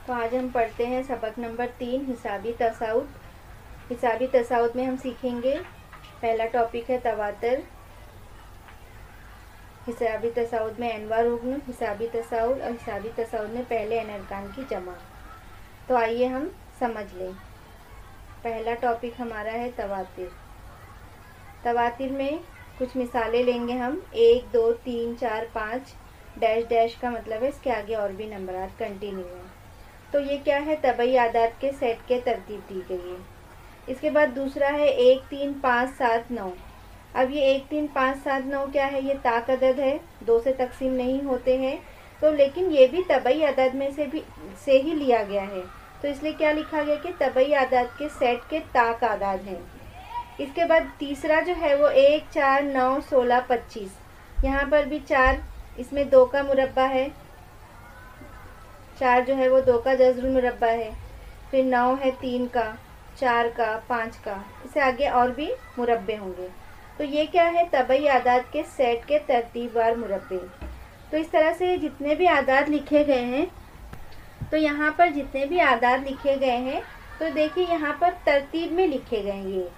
तो आज हम पढ़ते हैं सबक नंबर 3 हिसाबी तसाउद। हिसाबी तसाउद में हम सीखेंगे, पहला टॉपिक है तवातर। हिसाबी तसाउद में एनवा रुग्न, हिसाबी तसाउद और हिसाबी तसाउद में पहले एन अरकान की जमा। तो आइए हम समझ लें। पहला टॉपिक हमारा है तवातिर। तवातिर में कुछ मिसालें लेंगे हम। 1 2 3 4 5 डैश डैश का मतलब है इसके आगे और भी नंबरात कंटिन्यू है। तो ये क्या है, तबई आदात के सेट के तरतीब दी गई है। इसके बाद दूसरा है 1 3 5 7 9। अब ये 1 3 5 7 9 क्या है, ये ताक अदद है, 2 से तकसीम नहीं होते हैं। तो लेकिन ये भी तबई आदात में से ही लिया गया है, तो इसलिए क्या लिखा गया कि तबई आदात के सेट के ताक आदाद हैं। इसके बाद तीसरा जो है वो 1 4 9 16 25। यहाँ पर भी 4, इसमें 2 का मुरब्बा है, 4 जो है वो 2 का जज़रुल मुरब्बा है। फिर 9 है 3 का, 4 का, 5 का, इससे आगे और भी मुरब्बे होंगे। तो ये क्या है, तबई आदाद के सेट के तरतीबवार मुरब्बे। तो इस तरह से जितने भी आदाद लिखे गए हैं, तो यहाँ पर जितने भी आदाद लिखे गए हैं, तो देखिए यहाँ पर तरतीब में लिखे गए हैं। ये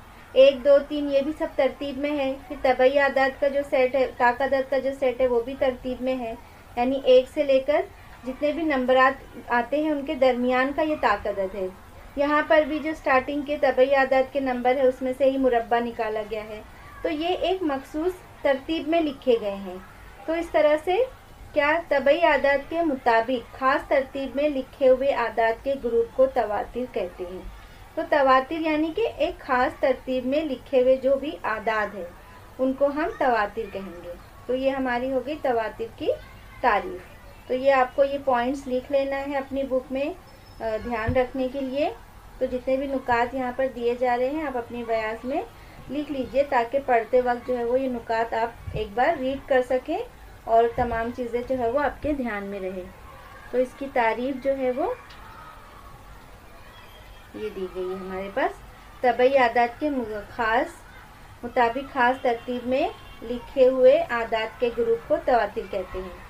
1 2 3 ये भी सब तरतीब में है। फिर तबई आदाद का जो सेट है, ताक अदद का जो सेट है, वो भी तरतीब में है। यानी 1 से लेकर जितने भी नंबरात आते हैं उनके दरमियान का ये ताक अदद है। यहाँ पर भी जो स्टार्टिंग के तबई आदाद के नंबर है उसमें से ही मुरब्बा निकाला गया है। तो ये एक मखसूस तरतीब में लिखे गए हैं। तो इस तरह से क्या, तबई आदाद के मुताबिक खास तरतीब में लिखे हुए आदाद के ग्रुप को तवातिर कहते हैं। तो तवातिर यानी कि एक खास तरतीब में लिखे हुए जो भी आदाद है उनको हम तवातिर कहेंगे। तो ये हमारी हो गई तवातिर की तारीफ। तो ये आपको ये पॉइंट्स लिख लेना है अपनी बुक में ध्यान रखने के लिए। तो जितने भी नुकात यहाँ पर दिए जा रहे हैं आप अपनी बयास में लिख लीजिए, ताकि पढ़ते वक्त जो है वो ये नुकात आप एक बार रीड कर सकें और तमाम चीज़ें जो है वो आपके ध्यान में रहे। तो इसकी तारीफ जो है वो ये दी गई है हमारे पास। तबई आदाद के मुताबिक खास तरतीब में लिखे हुए आदाद के ग्रुप को तवातिर कहते हैं।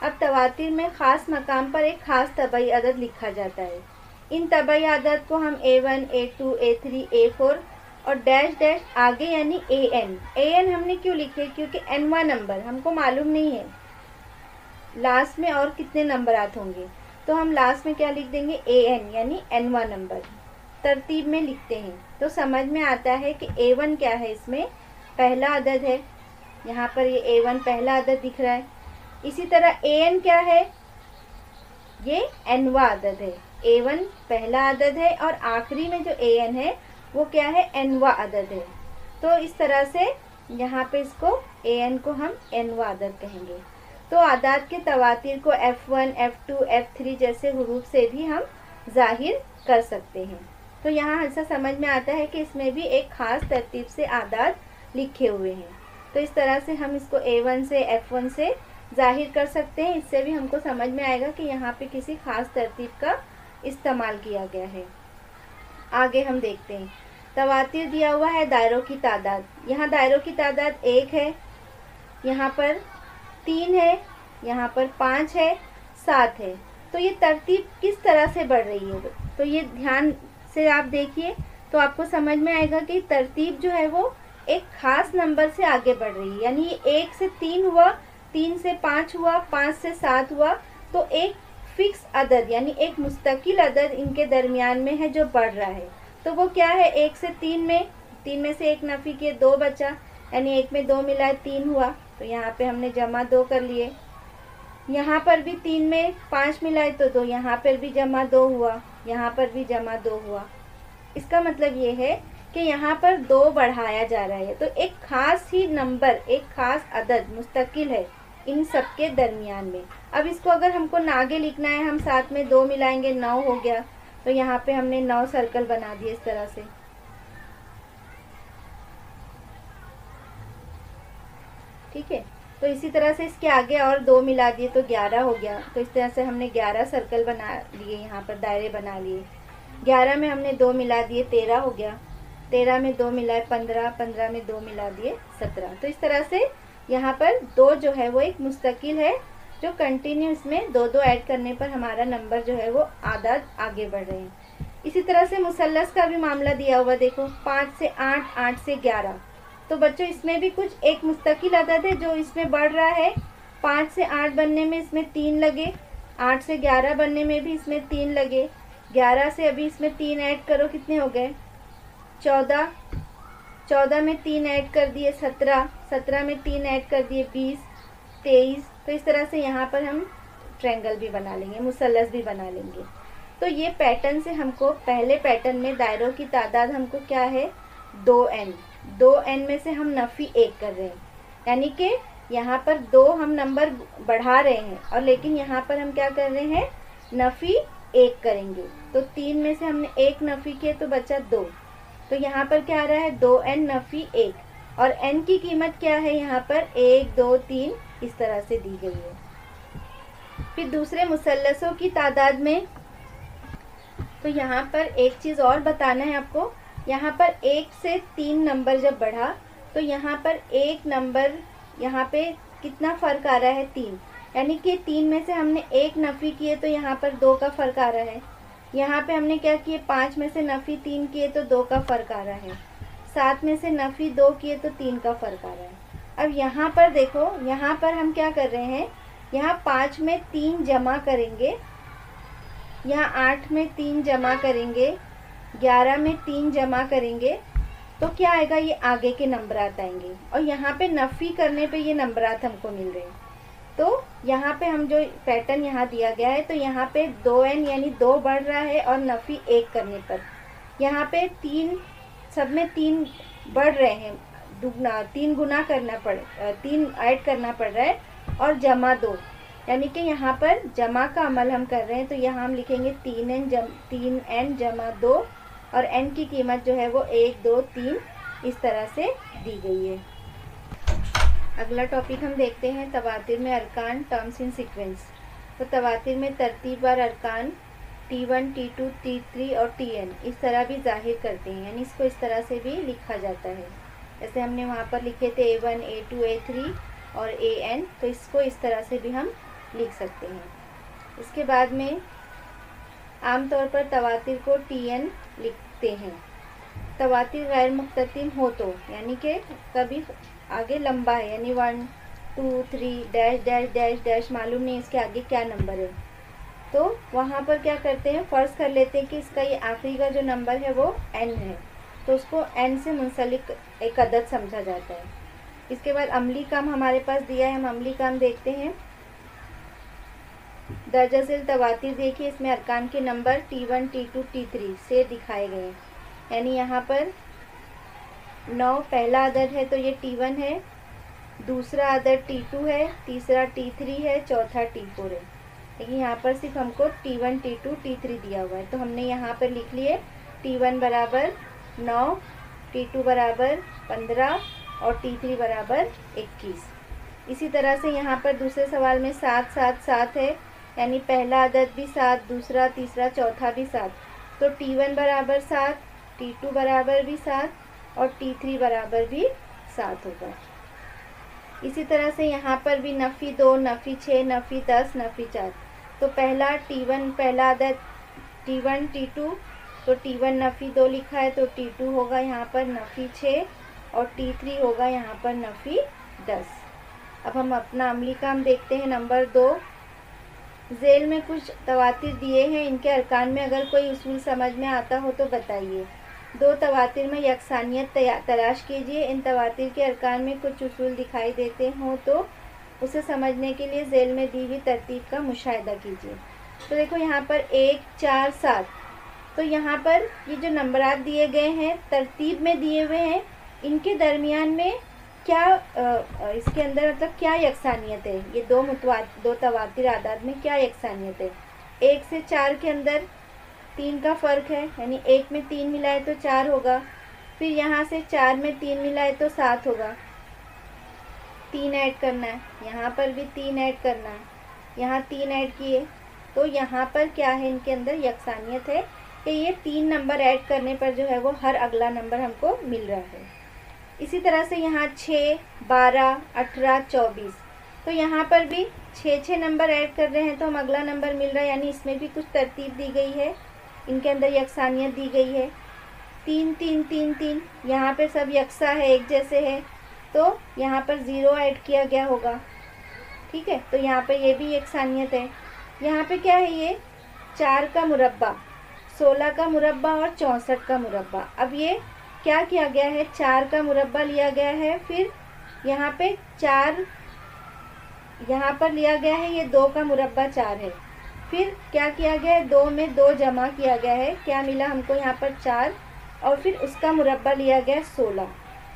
अब तवातिर में ख़ास मकाम पर एक ख़ास तबई अदद लिखा जाता है। इन तबई अदद को हम A1 A2 A3 A4 और डैश डैश आगे यानी AN हमने क्यों लिखे, क्योंकि nवा नंबर हमको मालूम नहीं है लास्ट में और कितने नंबरात होंगे। तो हम लास्ट में क्या लिख देंगे, AN यानी nवा नंबर तरतीब में लिखते हैं। तो समझ में आता है कि A1 क्या है, इसमें पहला अदद है। यहाँ पर ये A1 पहला अदद दिख रहा है। इसी तरह AN क्या है, ये nवा अदद है। A1 पहला अदद है और आखिरी में जो AN है वो क्या है, nवा अदद है। तो इस तरह से यहाँ पे इसको AN को हम nवा अदद कहेंगे। तो आदाद के तवातिर को F1 F2 F3 जैसे हुरूफ से भी हम जाहिर कर सकते हैं। तो यहाँ ऐसा समझ में आता है कि इसमें भी एक ख़ास तरतीब से आदाद लिखे हुए हैं। तो इस तरह से हम इसको A1 से F1 से जाहिर कर सकते हैं। इससे भी हमको समझ में आएगा कि यहाँ पे किसी ख़ास तरतीब का इस्तेमाल किया गया है। आगे हम देखते हैं, तवातिर दिया हुआ है दायरों की तादाद। यहाँ दायरों की तादाद 1 है, यहाँ पर 3 है, यहाँ पर 5 है, 7 है। तो ये तरतीब किस तरह से बढ़ रही है, तो ये ध्यान से आप देखिए तो आपको समझ में आएगा कि तरतीब जो है वो एक ख़ास नंबर से आगे बढ़ रही है। यानी 1 से 3 हुआ, 3 से 5 हुआ, 5 से 7 हुआ। तो एक फिक्स अदद यानी एक मुस्तकिल अदद इनके दरमियान में है जो बढ़ रहा है। तो वो क्या है, 1 से 3 में, 3 में से 1 नफ़ी किए 2 बचा, यानी 1 में 2 मिलाए 3 हुआ। तो यहाँ पे हमने जमा 2 कर लिए। यहाँ पर भी 3 में 5 मिलाए तो 2, यहाँ पर भी जमा 2 हुआ, यहाँ पर भी जमा 2 हुआ। इसका मतलब ये है कि यहाँ पर 2 बढ़ाया जा रहा है। तो एक ख़ास ही नंबर, एक ख़ास अदद मुस्तकिल है इन सब के दरमियान में। अब इसको अगर हमको आगे लिखना है, हम साथ में 2 मिलाएंगे 9 हो गया। तो यहाँ पे हमने 9 सर्कल बना दिए इस तरह से। ठीक है, तो इसी तरह से इसके आगे और 2 मिला दिए तो 11 हो गया। तो इस तरह से हमने 11 सर्कल बना लिए, यहाँ पर दायरे बना लिए। 11 में हमने 2 मिला दिए 13 हो गया, 13 में 2 मिलाए 15, 15 में 2 मिला दिए 17। तो इस तरह से यहाँ पर 2 जो है वो एक मुस्तकिल है जो कंटिन्यू इसमें दो दो ऐड करने पर हमारा नंबर जो है वो आदाद आगे बढ़ रहे हैं। इसी तरह से मुसल्लस का भी मामला दिया हुआ, देखो 5 से 8, 8 से 11। तो बच्चों इसमें भी कुछ एक मुस्तकिल आदद है जो इसमें बढ़ रहा है। 5 से 8 बनने में इसमें 3 लगे, 8 से 11 बनने में भी इसमें 3 लगे, 11 से अभी इसमें 3 ऐड करो, कितने हो गए 14, 14 में 3 ऐड कर दिए 17, 17 में 3 ऐड कर दिए 20, 23। तो इस तरह से यहाँ पर हम ट्रायंगल भी बना लेंगे, मुसल्लस भी बना लेंगे। तो ये पैटर्न से हमको पहले पैटर्न में दायरों की तादाद हमको क्या है 2n, 2n में से हम नफ़ी 1 कर रहे हैं, यानी कि यहाँ पर 2 हम नंबर बढ़ा रहे हैं और लेकिन यहाँ पर हम क्या कर रहे हैं नफ़ी 1 करेंगे। तो 3 में से हमने 1 नफ़ी किए तो बचा 2। तो यहाँ पर क्या आ रहा है 2n नफ़ी 1 और n की कीमत क्या है यहाँ पर 1, 2, 3 इस तरह से दी गई है। फिर दूसरे मुसल्लसों की तादाद में तो यहाँ पर एक चीज़ और बताना है आपको, यहाँ पर 1 से 3 नंबर जब बढ़ा तो यहाँ पर 1 नंबर यहाँ पे कितना फ़र्क आ रहा है 3, यानी कि 3 में से हमने 1 नफ़ी किए तो यहाँ पर 2 का फ़र्क आ रहा है। यहाँ पे हमने क्या किए 5 में से नफ़ी 3 किए तो 2 का फ़र्क आ रहा है, 7 में से नफ़ी 2 किए तो 3 का फ़र्क आ रहा है। अब यहाँ पर देखो, यहाँ पर हम क्या कर रहे हैं, यहाँ 5 में 3 जमा करेंगे, यहाँ 8 में 3 जमा करेंगे, 11 में 3 जमा करेंगे तो क्या आएगा ये आगे के नंबरात आएंगे और यहाँ पे नफ़ी करने पे ये नंबरात हमको मिल रहे हैं। तो यहाँ पे हम जो पैटर्न यहाँ दिया गया है तो यहाँ पे 2n यानी 2 बढ़ रहा है और नफ़ी 1 करने पर यहाँ पे 3 सब में 3 बढ़ रहे हैं, दुगना 3 गुना करना 3 ऐड करना पड़ रहा है और जमा 2, यानी कि यहाँ पर जमा का अमल हम कर रहे हैं। तो यहाँ हम लिखेंगे 3n जमा 2 और n की कीमत जो है वो 1, 2, 3 इस तरह से दी गई है। अगला टॉपिक हम देखते हैं तवातिर में अरकान, टर्म्स इन सीक्वेंस। तो तवातिर में तरतीबवार अरकान T1, T2, T3 और Tn इस तरह भी जाहिर करते हैं, यानी इसको इस तरह से भी लिखा जाता है। जैसे हमने वहाँ पर लिखे थे A1, A2, A3 और An, तो इसको इस तरह से भी हम लिख सकते हैं। इसके बाद में आमतौर पर तवातिर को Tn लिखते हैं। तवातिर गैर मुख्ततिम हो तो, यानी कि कभी आगे लंबा है, यानी 1, 2, 3 डैश डैश डैश डैश, मालूम नहीं इसके आगे क्या नंबर है, तो वहाँ पर क्या करते हैं फ़र्ज़ कर लेते हैं कि इसका ये आखिरी का जो नंबर है वो n है, तो उसको n से मुंसलिक एक अदद समझा जाता है। इसके बाद अमली काम हमारे पास दिया है, हम अमली काम देखते हैं। दर्जा ज़िल तवातिर देखिए, इसमें अरकान के नंबर T1, T2, T3 से दिखाए गए हैं, यानी यहाँ पर 9 पहला अदद है तो ये T1 है, दूसरा अदद T2 है, तीसरा T3 है, चौथा T4 है। लेकिन यहाँ पर सिर्फ हमको T1, T2, T3 दिया हुआ है, तो हमने यहाँ पर लिख लिए T1 बराबर 9, T2 बराबर 15 और T3 बराबर 21। इसी तरह से यहाँ पर दूसरे सवाल में 7, 7, 7 है, यानी पहला अदद भी 7, दूसरा, तीसरा, चौथा भी 7, तो T1 बराबर 7, T2 बराबर भी 7 और T3 बराबर भी 7 होगा। इसी तरह से यहाँ पर भी नफ़ी 2, नफ़ी 6, नफ़ी 10, नफ़ी 4, तो पहला T1 पहला अदद T1, T2, तो T1 नफ़ी 2 लिखा है तो T2 होगा यहाँ पर नफ़ी 6 और T3 होगा यहाँ पर नफ़ी 10। अब हम अपना अमली काम देखते हैं। नंबर 2, झेल में कुछ तवातिर दिए हैं, इनके अरकान में अगर कोई उसूल समझ में आता हो तो बताइए। 2 तवातिर में यकसानियत तलाश कीजिए। इन तवातिर के अरकान में कुछ उसूल दिखाई देते हों तो उसे समझने के लिए झेल में दी हुई तरतीब का मुशाहिदा कीजिए। तो देखो यहाँ पर 1, 4, 7, तो यहाँ पर ये जो नंबरात दिए गए हैं तरतीब में दिए हुए हैं, इनके दरमियान में क्या इसके अंदर मतलब क्या यकसानियत है, ये दो तवातिर आदाद में क्या यकसानियत है। 1 से 4 के अंदर 3 का फ़र्क है, यानी 1 में 3 मिलाए तो 4 होगा, फिर यहाँ से 4 में 3 मिलाए तो 7 होगा, 3 ऐड करना है, यहाँ पर भी 3 ऐड करना है, यहाँ 3 ऐड किए, तो यहाँ पर क्या है इनके अंदर यकसानियत है कि ये 3 नंबर ऐड करने पर जो है वो हर अगला नंबर हमको मिल रहा है। इसी तरह से यहाँ 6, 12, 18, 24, तो यहाँ पर भी 6 नंबर ऐड कर रहे हैं तो हम अगला नंबर मिल रहा है, यानी इसमें भी कुछ तरतीब दी गई है, इनके अंदर यकसानियत दी गई है। 3 3 3 3 यहाँ पे सब यकसा है, एक जैसे है, तो यहाँ पर 0 ऐड किया गया होगा। ठीक है, तो यहाँ पे ये भी यकसानियत है। यहाँ पे क्या है, ये 4 का मुरब्बा, 16 का मुरब्बा और 64 का मुरब्बा। अब ये क्या किया गया है, 4 का मुरब्बा लिया गया है, फिर यहाँ पे 4 यहाँ पर लिया गया है, ये 2 का मुरब्बा 4 है, फिर क्या किया गया है, 2 में 2 जमा किया गया है, क्या मिला हमको यहाँ पर 4, और फिर उसका मुरब्बा लिया गया 16।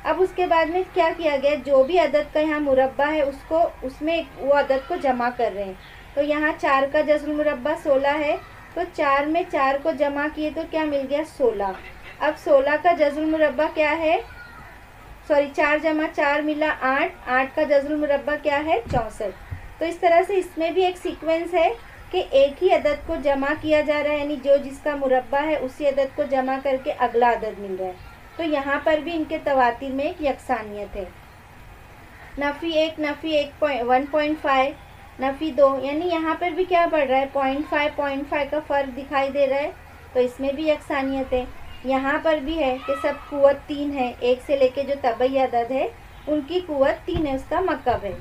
अब उसके बाद में क्या किया गया, जो भी अदद का यहाँ मुरब्बा है उसको उसमें वो अदद को जमा कर रहे हैं। तो यहाँ 4 का जज़्र मुरब्बा 16 है, तो 4 में 4 को जमा किए तो क्या मिल गया, 16। अब 16 का जज़्र मुरब्बा क्या है, 4 जमा 4 मिला 8, 8 का जज़्र मुरब्बा क्या है, 64। तो इस तरह से इसमें भी एक सीक्वेंस है कि एक ही अदद को जमा किया जा रहा है, यानी जो जिसका मुरब्बा है उसी अदद को जमा करके अगला अदद मिल रहा है। तो यहाँ पर भी इनके तवातीर में एक यकसानियत है। नफ़ी 1, नफ़ी 1.5, नफ़ी 2, यानी यहाँ पर भी क्या बढ़ रहा है, 0.5 का फ़र्क दिखाई दे रहा है, तो इसमें भी यकसानियत है। यहाँ पर भी है कि सब कुव्वत 3 है, 1 से लेके जो तबई अदद है उनकी कुव्वत 3 है, उसका मकब है।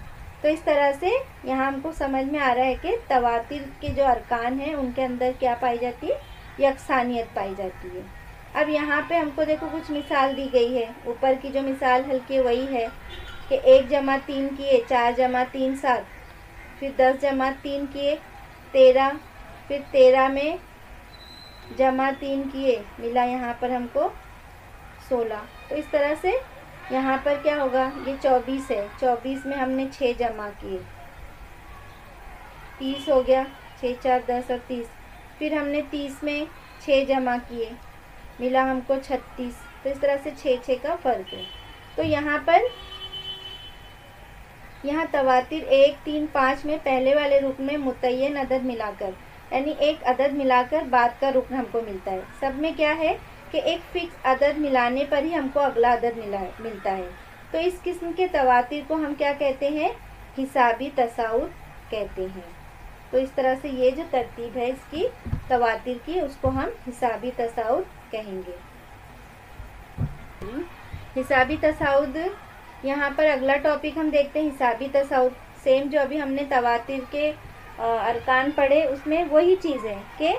तो इस तरह से यहाँ हमको समझ में आ रहा है कि तवातिर के जो अरकान हैं उनके अंदर क्या पाई जाती है, यकसानियत पाई जाती है। अब यहाँ पे हमको देखो कुछ मिसाल दी गई है, ऊपर की जो मिसाल हल्की वही है कि 1 जमा 3 किए 4 जमा 3 7, फिर 10 जमा 3 किए 13, फिर 13 में जमा 3 किए मिला यहाँ पर हमको 16। तो इस तरह से यहाँ पर क्या होगा, ये 24 है, 24 में हमने 6 जमा किए 30 हो गया, 6 4 10 और 30, फिर हमने 30 में 6 जमा किए मिला हमको 36। तो इस तरह से 6 का फ़र्क है। तो यहाँ पर यहाँ तवातिर 1 3 5 में पहले वाले रुकन में मुतय्यन अदद मिलाकर, यानी एक अदद मिलाकर बाद का रुकन हमको मिलता है। सब में क्या है कि एक फ़िक्स अदद मिलाने पर ही हमको अगला अदद मिलता है। तो इस किस्म के तवातिर को हम क्या कहते हैं, हिसाबी तसाउद कहते हैं। तो इस तरह से ये जो तरतीब है इसकी तवातिर की, उसको हम हिसाबी तसाउद कहेंगे। हिसाबी तसाउद, यहाँ पर अगला टॉपिक हम देखते हैं हिसाबी तसाउद। सेम जो अभी हमने तवातिर के अरकान पढ़े उसमें वही चीज़ है कि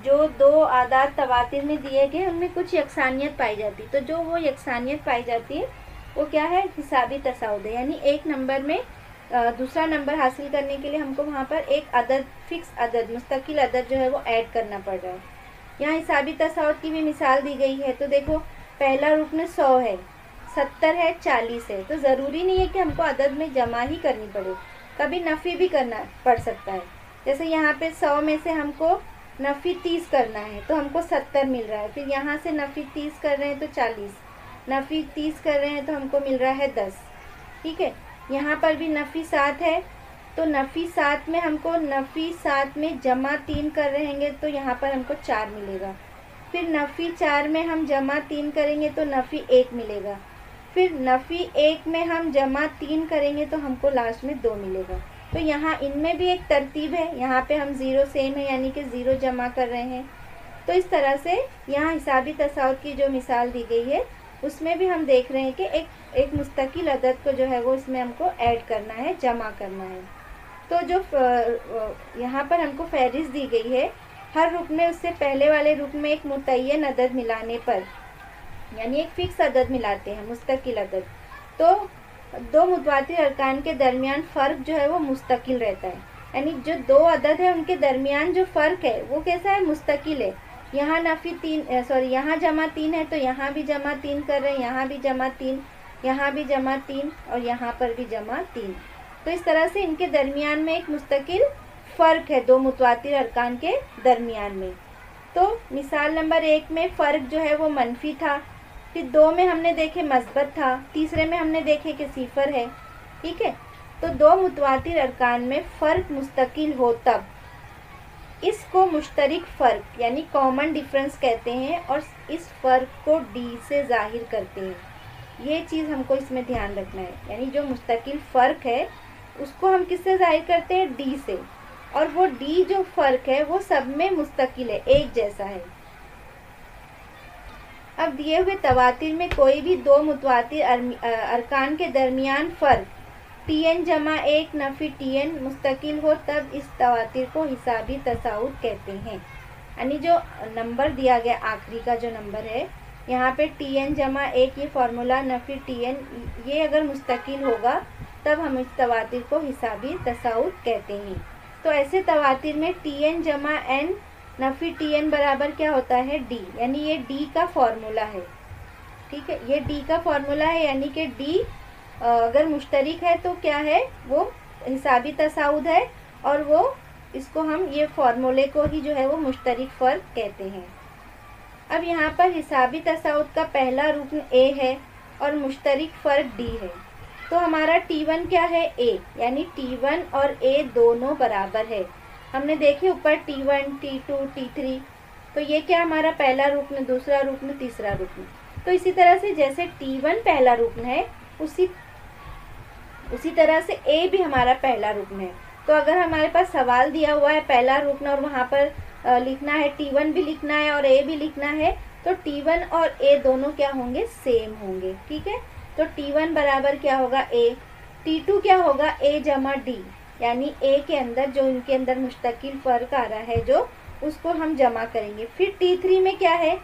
जो 2 आदात तवातिर में दिए गए उनमें कुछ यकसानियत पाई जाती है। तो जो वो यकसानियत पाई जाती है वो क्या है, हिसाबी तसाउद है, यानी एक नंबर में दूसरा नंबर हासिल करने के लिए हमको वहाँ पर एक अदद, फिक्स अदद, मुस्तकिल अदद जो है वो ऐड करना पड़ रहा है। यहाँ हिसाबी तसाउद की भी मिसाल दी गई है। तो देखो पहला रुकन 100 है, 70 है, 40 है, तो ज़रूरी नहीं है कि हमको अदद में जमा ही करनी पड़े, कभी नफ़ी भी करना पड़ सकता है। जैसे यहाँ पे 100 में से हमको नफ़ी 30 करना है तो हमको 70 मिल रहा है, फिर यहाँ से नफ़ी 30 कर रहे हैं तो 40, नफ़ी 30 कर रहे हैं तो हमको मिल रहा है 10। ठीक है, यहाँ पर भी नफ़ी 7 है, तो नफ़ी 7 में हमको नफ़ी 7 में जमा 3 कर रहेंगे तो यहाँ पर हमको 4 मिलेगा, फिर नफ़ी 4 में हम जमा 3 करेंगे तो नफ़ी 1 मिलेगा, फिर नफ़ी 1 में हम जमा 3 करेंगे तो हमको लास्ट में 2 मिलेगा। तो यहाँ इनमें भी एक तरतीब है, यहाँ पे हम 0 सेम है यानी कि 0 जमा कर रहे हैं। तो इस तरह से यहाँ हिसाबी तसाउद की जो मिसाल दी गई है उसमें भी हम देख रहे हैं कि एक मुस्तकिल अदद को जो है वो इसमें हमको ऐड करना है, जमा करना है। तो जो यहाँ पर हमको फहरिस्त दी गई है, हर रुकन में उससे पहले वाले रुकन में एक मुतय्यन अदद मिलाने पर, यानी एक फ़िक्स अदद मिलाते हैं, मुस्तकिल अदद, तो 2 मुतवातिर अरकान के दरमियान फ़र्क जो है वो मुस्तकिल रहता है, यानी जो 2 अदद है उनके दरमियान जो फ़र्क है वो कैसा है, मुस्तकिल है। यहाँ नफ़ी 3 यहाँ जमा 3 है तो यहाँ भी जमा 3 कर रहे हैं, यहाँ भी जमा 3, यहाँ भी जमा 3 और यहाँ पर भी जमा 3। तो इस तरह से इनके दरमियान में एक मुस्तकिल फ़र्क है 2 मुतवातिर अरकान के दरमियान में। तो मिसाल नंबर 1 में फ़र्क जो है वो मनफी था, फिर 2 में हमने देखे मस्बत था, तीसरे में हमने देखे कि सिफर है। ठीक है, तो 2 मुतवातिर अरकान में फ़र्क मुस्तकिल हो तब इसको मुश्तरिक फ़र्क यानी कॉमन डिफरेंस कहते हैं और इस फ़र्क को डी से ज़ाहिर करते हैं। ये चीज़ हमको इसमें ध्यान रखना है, यानी जो मुस्तकिल फ़र्क है उसको हम किससे जाहिर करते हैं, डी से, और वो डी जो फर्क है वो सब में मुस्तकिल है, एक जैसा है। अब दिए हुए तवातिर में कोई भी दो मुतवातिर अरकान के दरमियान फर्क tn जमा 1 नफी tn मुस्तकिल हो, तब इस तवातिर को हिसाबी तसाउद कहते हैं। यानी जो नंबर दिया गया आखिरी का जो नंबर है यहाँ पे tn जमा 1 ये फार्मूला नफी tn ये अगर मुस्तकिल होगा तब हम इस तवातिर को हिसाबी तसाउद कहते हैं। तो ऐसे तवातिर में tn जमा n नफी tn बराबर क्या होता है, d, यानी ये d का फॉर्मूला है। ठीक है, ये d का फॉर्मूला है, यानी कि d अगर मुश्तरिक है तो क्या है, वो हिसाबी तसाउद है, और वो इसको हम ये फॉर्मूले को ही जो है वो मुश्तरिक फ़र्क कहते हैं। अब यहाँ पर हिसाबी तसाउद का पहला रुकन a है और मुश्तरिक फ़र्क d है। तो हमारा t1 क्या है, a, यानी t1 और a दोनों बराबर है। हमने देखे ऊपर t1, t2, t3, तो ये क्या हमारा पहला रुकन, दूसरा रुकन, तीसरा रुकन। तो इसी तरह से जैसे t1 पहला रुकन है उसी तरह से a भी हमारा पहला रुकन है। तो अगर हमारे पास सवाल दिया हुआ है पहला रुकन और वहाँ पर लिखना है t1 भी लिखना है और a भी लिखना है, तो t1 और a दोनों क्या होंगे, सेम होंगे। ठीक है, तो t1 बराबर क्या होगा, a, t2 क्या होगा, a जमा d, यानी a के अंदर जो इनके अंदर मुस्तकिल फ़र्क आ रहा है जो, उसको हम जमा करेंगे। फिर t3 में क्या है,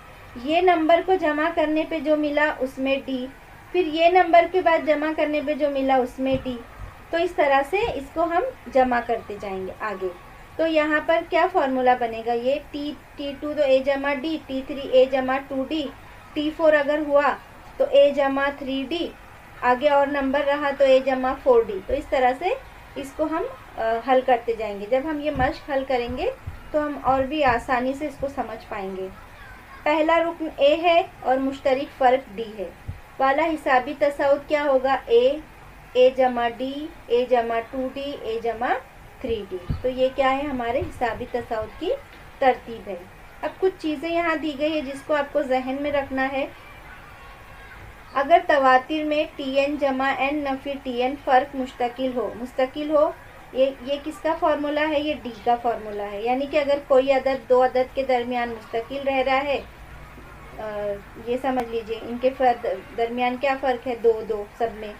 ये नंबर को जमा करने पे जो मिला उसमें d, फिर ये नंबर के बाद जमा करने पे जो मिला उसमें d। तो इस तरह से इसको हम जमा करते जाएंगे आगे। तो यहाँ पर क्या फॉर्मूला बनेगा, ये t2 तो a जमा d, t3 a जमा 2d, t4 अगर हुआ तो a जमा 3d, आगे और नंबर रहा तो a जमा 4d। तो इस तरह से इसको हम हल करते जाएंगे। जब हम ये मश्क हल करेंगे तो हम और भी आसानी से इसको समझ पाएंगे। पहला रुकन a है और मुश्तरिक फ़र्क d है, वाला हिसाबी तसाउद क्या होगा, a जमा d, a जमा 2d, a जमा 3d। तो ये क्या है, हमारे हिसाबी तसाउद की तरतीब है। अब कुछ चीज़ें यहाँ दी गई है जिसको आपको जहन में रखना है। अगर तवातिर में tn जमा n नफी tn फ़र्क मुस्तकिल हो, ये किसका फार्मूला है, ये d का फार्मूला है। यानी कि अगर कोई अदद दो अदद के दरमियान मुस्तकिल रह रहा है, ये समझ लीजिए इनके दरमियान क्या फ़र्क है, 2-2 सब में,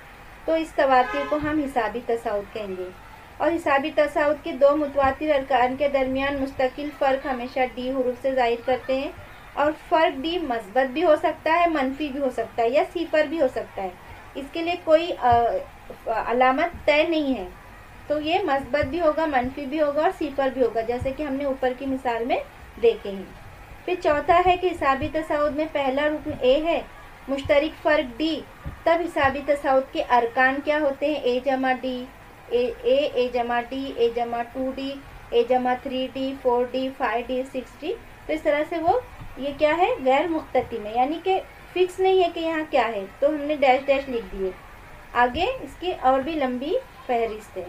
तो इस तवातिर को हम हिसाबी तसाउद कहेंगे। और हिसाबी तसाउद के दो मुतवातिर अरकान के दरमियान मुस्तकिल फ़र्क हमेशा d हुरूफ से ज़ाहिर करते हैं, और फ़र्क d मस्बत भी हो सकता है, मनफी भी हो सकता है, या सिफर भी हो सकता है। इसके लिए कोई अलामत तय नहीं है। तो ये मस्बत भी होगा, मनफी भी होगा और सिफर भी होगा, जैसे कि हमने ऊपर की मिसाल में देखे हैं। फिर चौथा है कि हिसाबी तसाउद में पहला रुकन a है, मुश्तरिक फ़र्क d, तब हिसाबी तसाउद के अरकान क्या होते हैं, a जमा d, a जमा d, a जमा 2d, a जमा 3d, 4d, 5d, 6d। तो इस तरह से वो ये क्या है, गैर मुख्ततिम है, यानी कि फिक्स नहीं है कि यहाँ क्या है, तो हमने डैश डैश लिख दिए। आगे इसकी और भी लंबी फहरिस्त है।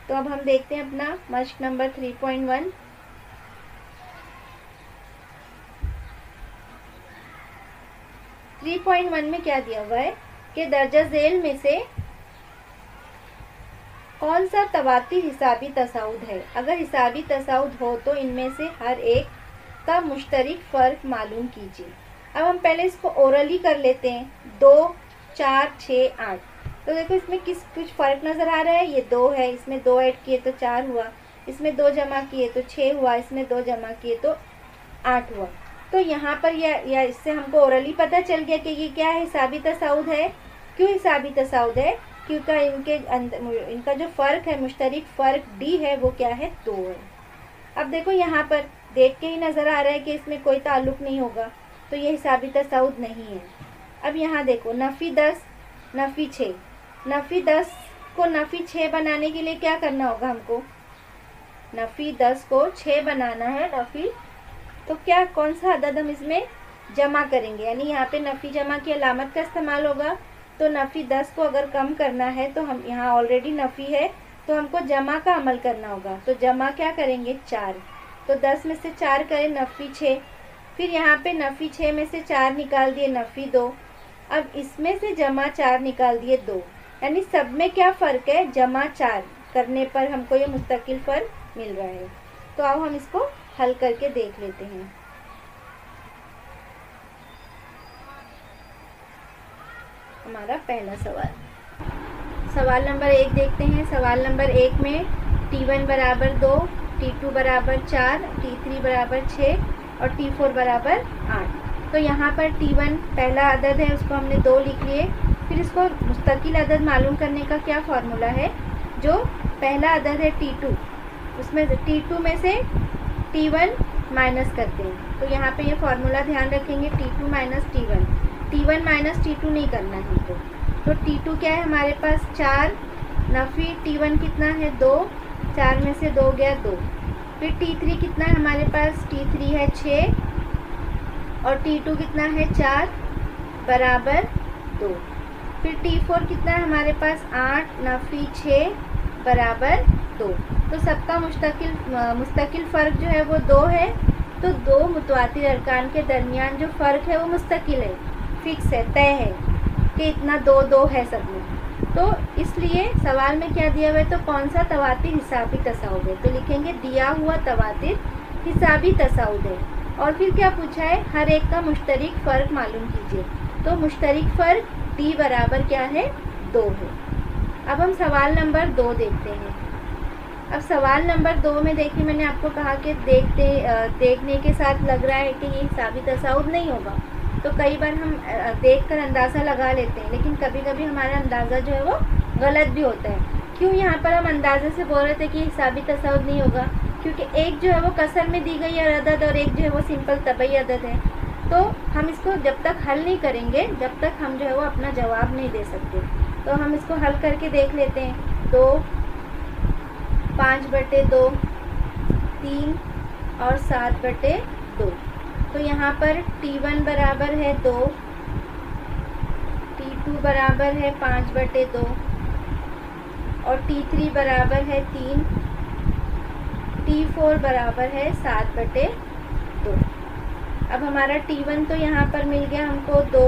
तो अब हम देखते हैं अपना मश्क नंबर 3.1। में क्या दिया हुआ है कि दर्जा झेल में से कौन सा तवातिर हिसाबी तसाउद है। अगर हिसाबी तसाउद हो तो इनमें से हर एक का मुश्तरिक फ़र्क मालूम कीजिए। अब हम पहले इसको ओरली कर लेते हैं। 2, 4, 6, 8। तो देखो इसमें कुछ फ़र्क नज़र आ रहा है। ये 2 है, इसमें 2 ऐड किए तो 4 हुआ, इसमें 2 जमा किए तो 6 हुआ, इसमें 2 जमा किए तो 8 हुआ। तो यहाँ पर या इससे हमको ओरली पता चल गया कि ये क्या है, हिसाबी तसाउद है। क्यों हिसाबी तसाउद है? क्योंकि इनका जो फ़र्क है, मुश्तरिक फ़र्क d है, वो क्या है, 2 है। अब देखो यहाँ पर देख के ही नज़र आ रहा है कि इसमें कोई ताल्लुक़ नहीं होगा, तो ये हिसाबी तसाउद नहीं है। अब यहाँ देखो नफ़ी 10 नफ़ी 6, नफ़ी 10 को नफ़ी 6 बनाने के लिए क्या करना होगा हमको, नफ़ी 10 को 6 बनाना है नफ़ी, तो क्या कौन सा अदद हम इसमें जमा करेंगे, यानी यहाँ पे नफ़ी जमा की अलामत का इस्तेमाल होगा। तो नफ़ी 10 को अगर कम करना है तो हम यहाँ ऑलरेडी नफ़ी है तो हमको जमा का अमल करना होगा। तो जमा क्या करेंगे, 4। तो 10 में से 4 करें नफ़ी 6, फिर यहाँ पे नफ़ी 6 में से 4 निकाल दिए नफ़ी 2, अब इसमें से जमा 4 निकाल दिए 2, यानी सब में क्या फ़र्क है, जमा 4। करने पर हमको ये मुस्तकिल फ़र्क मिल रहा है। तो अब हम इसको हल करके देख लेते हैं। हमारा पहला सवाल नंबर 1 देखते हैं। सवाल नंबर 1 में T1 बराबर 2, T2 बराबर 4, T3 बराबर 6 और T4 बराबर 8। तो यहाँ पर T1 पहला अदद है, उसको हमने 2 लिख लिए। फिर इसको मुस्तकिल अदद मालूम करने का क्या फार्मूला है, जो पहला अदद है T2, उसमें T2 में से T1 माइनस करते हैं। तो यहाँ पे ये फार्मूला ध्यान रखेंगे, T2 minus T1, T1 minus T2 नहीं करना है हमको। तो T2 क्या है हमारे पास 4, नफी T1 कितना है 2, 4 में से 2 गया 2। फिर T3 कितना है हमारे पास, T3 है 6 और T2 कितना है 4 बराबर 2। फिर T4 कितना है हमारे पास 8, नफी 6 बराबर 2। तो सबका मुस्तकिल फ़र्क जो है वो 2 है। तो 2 मुतवातिर अरकान के दरमियान जो फ़र्क है वो मुस्तकिल है, फिक्स है, तय है कि इतना 2-2 है सब में। तो इसलिए सवाल में क्या दिया हुआ है, तो कौन सा तवातिर हिसाबी तसाउद है, तो लिखेंगे दिया हुआ तवातिर हिसाबी तसाउद है। और फिर क्या पूछा है, हर एक का मुश्तरिक फ़र्क मालूम कीजिए। तो मुश्तरिक फ़र्क D बराबर क्या है 2 है। अब हम सवाल नंबर 2 देखते हैं। अब सवाल नंबर 2 में देखिए, मैंने आपको कहा कि देखने के साथ लग रहा है कि ये हिसाबी तसाउद नहीं होगा। तो कई बार हम देखकर अंदाज़ा लगा लेते हैं, लेकिन कभी कभी हमारा अंदाज़ा जो है वो गलत भी होता है। क्यों यहाँ पर हम अंदाज़े से बोल रहे थे कि हिसाबी तसाउद नहीं होगा, क्योंकि एक जो है वो कसर में दी गई है अदद और एक जो है वो सिंपल तबई अदद है। तो हम इसको जब तक हल नहीं करेंगे, जब तक हम जो है वो अपना जवाब नहीं दे सकते। तो हम इसको हल करके देख लेते हैं। 2 5/2, 3 और 7/2। तो यहाँ पर T1 बराबर है 2, T2 बराबर है 5/2 और T3 बराबर है 3, T4 बराबर है 7/2। अब हमारा T1 तो यहाँ पर मिल गया हमको 2।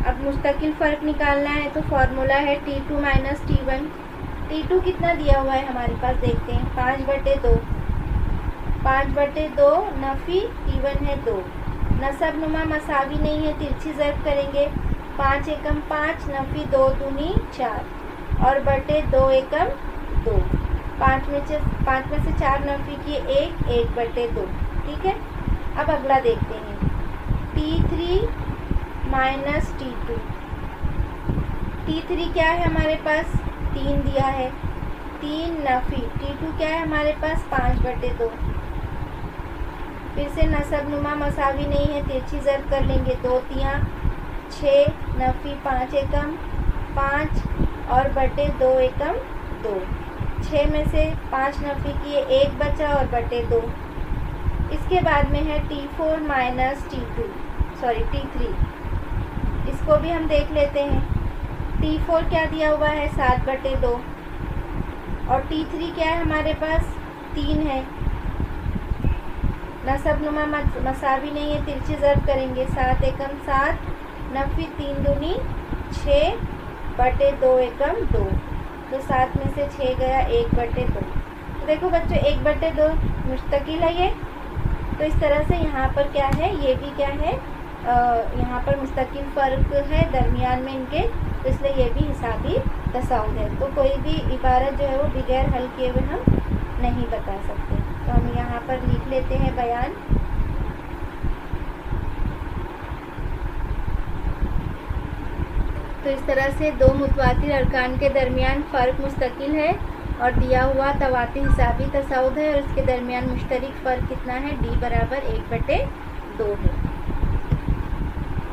अब मुस्तकिल फ़र्क निकालना है, तो फार्मूला है T2 माइनस T1। T2 कितना दिया हुआ है हमारे पास, देखते हैं 5/2, 5/2 नफ़ी T1 है 2, नसब नुमा मसावी नहीं है, तिरछी ज़र्ब करेंगे। 5 एकम 5, नफ़ी 2 दूनी 4 और बटे 2 एकम 2। 5 में से 4 नफ़ी किए 1, 1/2। ठीक है। अब अगला देखते हैं, T3 माइनस T2। T3 क्या है हमारे पास 3 दिया है, 3 नफ़ी T2 क्या है हमारे पास 5/2। फिर से नसब नुमा मसावी नहीं है, तिरछी ज़र्ब कर लेंगे। 2 तियाँ 6, नफ़ी 5 एकम 5 और बटे 2 एकम 2। 6 में से 5 नफ़ी किए 1 बचा और बटे 2। इसके बाद में है T4 माइनस T3। इसको भी हम देख लेते हैं। T4 क्या दिया हुआ है 7/2 और T3 क्या है हमारे पास 3 है। नसब नुमा मसावी नहीं है, तिरछी ज़र्ब करेंगे। 7 एकम 7, नफ़ी 3 दूनी 6 बटे 2 एकम 2। तो 7 में से 6 गया 1/2। तो देखो बच्चों 1/2 मुस्तकिल है ये। तो इस तरह से यहाँ पर क्या है, ये भी क्या है, यहाँ पर मुस्तकिल फ़र्क है दरमियान में इनके, तो इसलिए ये भी हिसाबी तसाउद है। तो कोई भी इबारत जो है वो बगैर हल किए हुए हम नहीं बता सकते। तो हम यहाँ पर लिख लेते हैं बयान। तो इस तरह से 2 मुतवातिर अरकान के दरमियान फ़र्क मुस्तकिल है और दिया हुआ तवातिर हिसाबी तसाउद है, और इसके दरमियान मुश्तरिक फ़र्क कितना है, D बराबर 1/2 है।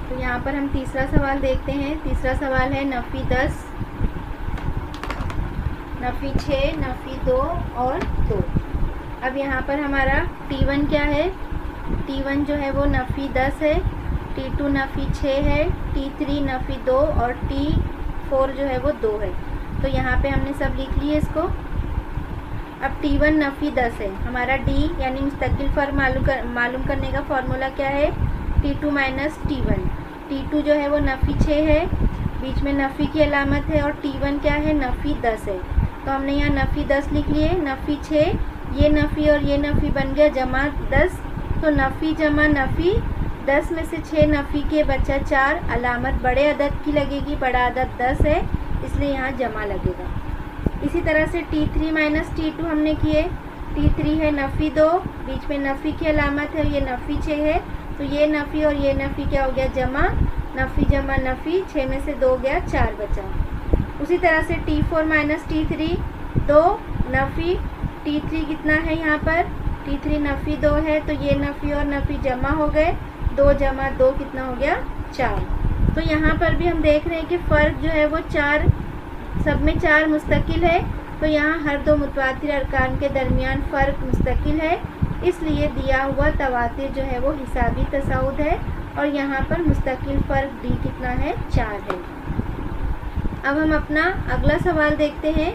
तो यहाँ पर हम तीसरा सवाल देखते हैं। तीसरा सवाल है नफ़ी 10, नफ़ी 6, नफ़ी 2 और 2। अब यहाँ पर हमारा T1 क्या है, T1 जो है वो नफ़ी 10 है, T2 नफ़ी 6 है, T3 नफ़ी 2 और T4 जो है वो 2 है। तो यहाँ पे हमने सब लिख लिए इसको। अब T1 नफ़ी 10 है, हमारा D यानी मुस्तकिल फ़र्क मालूम करने का फार्मूला क्या है, T2 माइनस T1। T2 जो है वो नफ़ी 6 है, बीच में नफ़ी की अलामत है, और T1 क्या है नफ़ी 10 है। तो हमने यहाँ नफ़ी 10 लिख लिए, नफ़ी 6, ये नफ़ी और ये नफ़ी बन गया जमा 10। तो नफ़ी जमा नफ़ी 10 में से 6 नफ़ी के बचा 4, अलामत बड़े अदद की लगेगी, बड़ा अदद 10 है इसलिए यहाँ जमा लगेगा। इसी तरह से T3 माइनस T2 हमने किए। T3 है नफ़ी 2, बीच में नफ़ी की अलामत है, ये नफ़ी 6 है, तो ये नफ़ी और ये नफ़ी क्या हो गया जमा, नफ़ी जमा नफ़ी, 6 में से 2 गया, 4 बचा। उसी तरह से T4 माइनस T3 2 नफ़ी, T3 कितना है यहाँ पर, T3 नफ़ी 2 है, तो ये नफ़ी और नफ़ी जमा हो गए, 2 जमा 2 कितना हो गया 4। तो यहाँ पर भी हम देख रहे हैं कि फ़र्क जो है वो 4, सब में 4 मुस्तकिल है, तो यहाँ हर दो मुतवातिर अरकान के दरमियान फ़र्क मुस्तकिल है, इसलिए दिया हुआ तवातिर जो है वो हिसाबी तसाउद है और यहाँ पर मुस्तकिल फ़र्क डी कितना है 4 है। अब हम अपना अगला सवाल देखते हैं।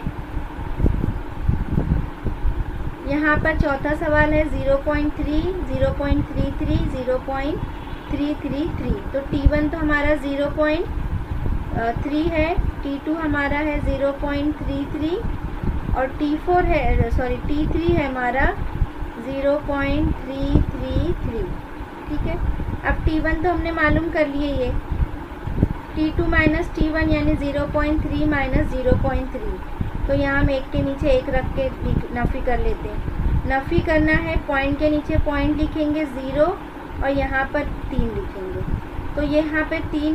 यहाँ पर चौथा सवाल है 0.3, 0.33, 0.333। तो T1 तो हमारा 0.3 है, T2 हमारा है 0.33 और T4 है T3 है हमारा 0.333। ठीक है, अब T1 तो हमने मालूम कर लिए, ये T2 माइनस T1 यानी 0.3 माइनस 0.3। तो यहाँ हम एक के नीचे एक रख के नफ़ी कर लेते हैं। नफ़ी करना है, पॉइंट के नीचे पॉइंट लिखेंगे 0 और यहाँ पर 3 लिखेंगे। तो ये यहाँ पे 3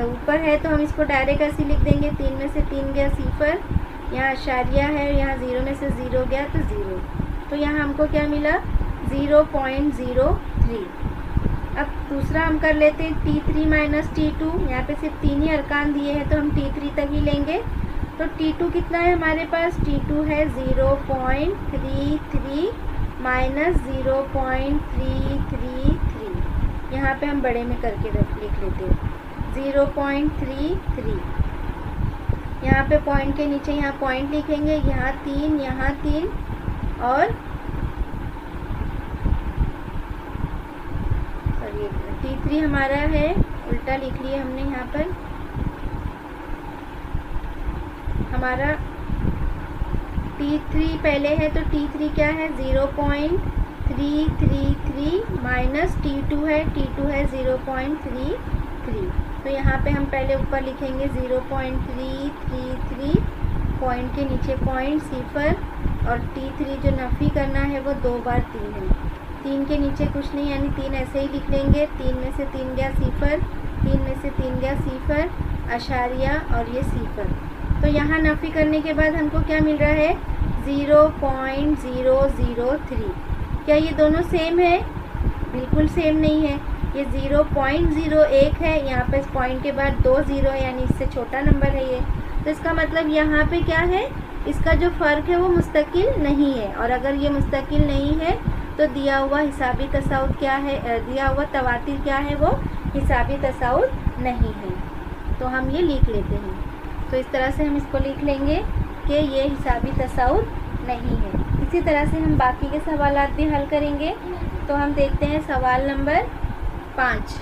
ऊपर है तो हम इसको डायरेक्ट ऐसे लिख देंगे, 3 में से 3 गया 0, यहाँ अशारिया है, यहाँ 0 में से 0 गया तो 0। तो यहाँ हमको क्या मिला 0.03। अब दूसरा हम कर लेते हैं T3 माइनस T2, यहाँ पे सिर्फ 3 ही अरकान दिए हैं तो हम T3 तक ही लेंगे। तो T2 कितना है हमारे पास, T2 है 0.33 माइनस 0.333। यहाँ पे हम बड़े में करके लिख लेते हैं 0.33। यहाँ पे पॉइंट के नीचे यहाँ पॉइंट लिखेंगे, यहाँ 3, यहाँ 3 और T3 हमारा है, उल्टा लिख लिए हमने, यहाँ पर हमारा T3 पहले है तो T3 क्या है 0.333 माइनस T2 है, T2 है 0.33। तो यहाँ पे हम पहले ऊपर लिखेंगे 0.333, पॉइंट के नीचे पॉइंट 0 और T3 जो नफ़ी करना है वो 2 बार 3 है, 3 के नीचे कुछ नहीं यानी 3 ऐसे ही लिख लेंगे। 3 में से 3 गया 0, 3 में से 3 गया 0, अशारिया और ये 0। तो यहाँ नफ़ी करने के बाद हमको क्या मिल रहा है 0.003। क्या ये दोनों सेम है? बिल्कुल सेम नहीं है, ये 0.01 है, यहाँ पे इस पॉइंट के बाद 2 0 है यानी इससे छोटा नंबर है ये। तो इसका मतलब यहाँ पे क्या है, इसका जो फ़र्क है वो मुस्तकिल नहीं है, और अगर ये मुस्तकिल नहीं है तो दिया हुआ हिसाबी तसाउद क्या है, दिया हुआ तवातिर क्या है वो हिसाबी तसाउद नहीं है। तो हम ये लिख लेते हैं। तो इस तरह से हम इसको लिख लेंगे कि ये हिसाबी तसाउद नहीं है। इसी तरह से हम बाकी के सवालात भी हल करेंगे। तो हम देखते हैं सवाल नंबर 5।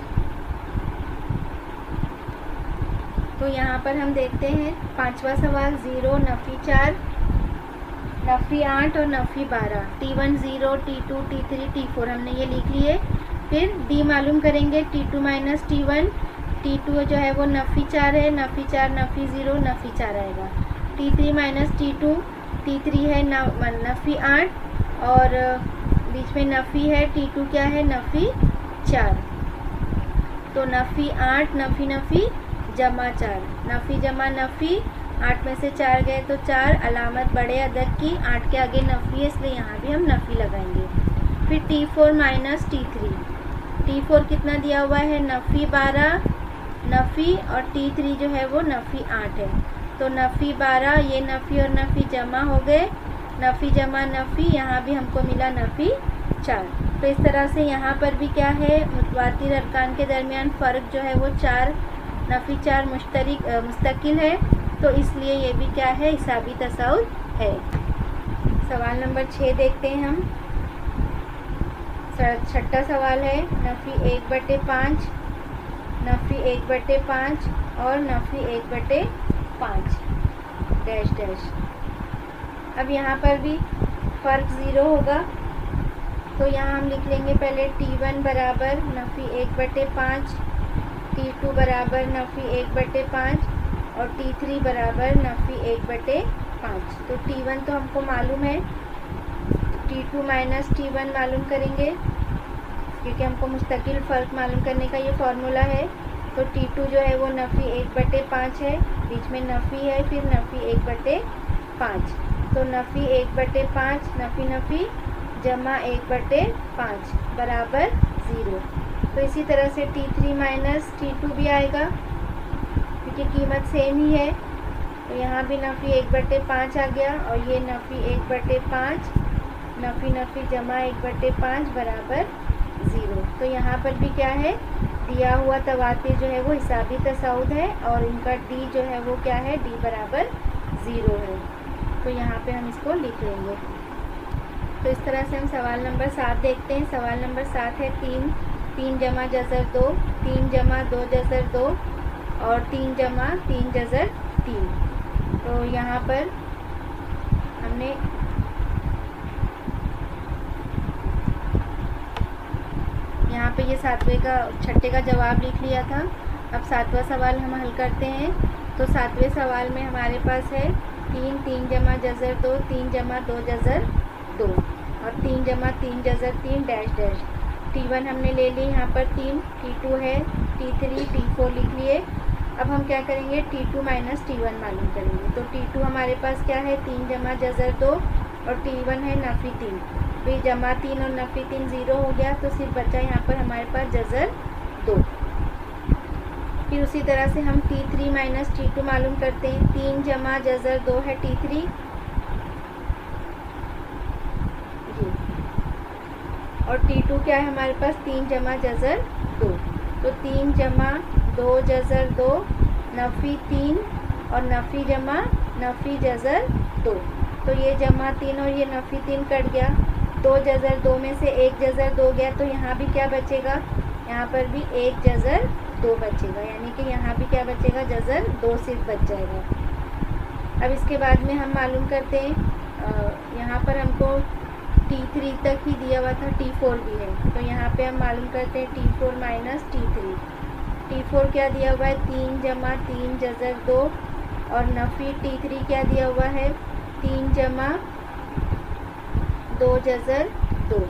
तो यहाँ पर हम देखते हैं 5वां सवाल 0 नफ़ी 4 नफ़ी 8 और नफ़ी 12। T1 0, T2, T3, T4 हमने ये लिख लिए। फिर D मालूम करेंगे, T2 माइनस T1, T2 जो है वो नफ़ी 4 है, नफ़ी 4 नफ़ी 0 नफ़ी 4 आएगा। T3 माइनस T2, T3 है नफ़ी 8 और बीच में नफ़ी है, T2 क्या है नफ़ी 4। तो नफ़ी 8 नफ़ी नफ़ी जमा 4, नफ़ी जमा नफ़ी, 8 में से 4 गए तो 4, अलामत बड़े अदद की, 8 के आगे नफ़ी है इसलिए यहाँ भी हम नफ़ी लगाएंगे। फिर T4 माइनस T3, T4 कितना दिया हुआ है नफ़ी 12 नफ़ी और T3 जो है वो नफ़ी 8 है। तो नफ़ी 12, ये नफ़ी और नफ़ी जमा हो गए, नफ़ी जमा नफ़ी, यहाँ भी हमको मिला नफ़ी 4। तो इस तरह से यहाँ पर भी क्या है, मुतवातिर अरकान के दरमियान फ़र्क जो है वो 4 नफ़ी 4 मुस्तकिल है, तो इसलिए ये भी क्या है हिसाबी तसाउद है। सवाल नंबर 6 देखते हैं हम। छठा सवाल है नफ़ी 1/5 नफ़ी 1/5 और नफ़ी 1/5 डैश डैश। अब यहाँ पर भी फ़र्क ज़ीरो होगा, तो यहाँ हम लिख लेंगे पहले T1 बराबर नफ़ी 1/5, T2 बराबर नफ़ी 1/5 और T3 बराबर नफ़ी 1/5। तो T1 तो हमको मालूम है, T2 माइनस T1 मालूम करेंगे क्योंकि हमको मुस्तकिल फ़र्क मालूम करने का ये फार्मूला है। तो T2 जो है वो नफ़ी 1/5 है, बीच में नफ़ी है, फिर नफ़ी 1/5, तो नफ़ी 1/5 नफ़ी नफ़ी जमा 1/5 बराबर 0। तो इसी तरह से T3 माइनस T2 भी आएगा क्योंकि कीमत सेम ही है, तो यहाँ भी नफ़ी 1/5 आ गया और ये नफ़ी 1/5 नफ़ी नफ़ी जमा 1/5 बराबर 0। तो यहाँ पर भी क्या है, दिया हुआ तवातिर जो है वो हिसाबी तसाउद है और इनका D जो है वो क्या है, D बराबर 0 है। तो यहाँ पे हम इसको लिख लेंगे। तो इस तरह से हम सवाल नंबर 7 देखते हैं। सवाल नंबर 7 है 3 जमा जज़र 2, 3 जमा 2 जज़र 2 और 3 जमा 3 जज़र 3। तो यहाँ पर हमने यहाँ पे ये छठे का जवाब लिख लिया था। अब 7वां सवाल हम हल करते हैं। तो 7वें सवाल में हमारे पास है 3 जमा जज़र 2, 3 जमा 2 जज़र 2 और 3 जमा 3 जज़र 3 डैश डैश। T1 हमने ले ली यहाँ पर 3, T2 है, T3 T4 लिख लिए। अब हम क्या करेंगे, T2 माइनस T1 मालूम करेंगे। तो T2 हमारे पास क्या है, 3 जमा जज़र 2 और T1 है नफ़ी 3। तो ये जमा 3 और नफ़ी 3 ज़ीरो हो गया, तो सिर्फ बचा यहाँ पर हमारे पास जज़र 2। फिर उसी तरह से हम T3 माइनस T2 मालूम करते हैं। 3 जमा जज़र 2 है T3 जी, और T2 क्या है हमारे पास, 3 जमा जज़र 2। तो 3 जमा 2 जज़र 2 नफ़ी 3 और नफ़ी जमा नफ़ी जज़र 2। तो ये जमा 3 और ये नफ़ी 3 कट गया, 2 जज़र 2 में से 1 जज़र 2 गया, तो यहाँ भी क्या बचेगा, यहाँ पर भी 1 जज़र 2 बचेगा, यानी कि यहाँ भी क्या बचेगा, जज़र 2 सिर्फ बच जाएगा। अब इसके बाद में हम मालूम करते हैं, यहाँ पर हमको T3 तक ही दिया हुआ था, T4 भी है, तो यहाँ पे हम मालूम करते हैं T4 माइनस T3। T4 क्या दिया हुआ है, 3 जमा 3 जज़र 2 और नफ़ी T3 क्या दिया हुआ है, 3 जमा 2 जज़र 2।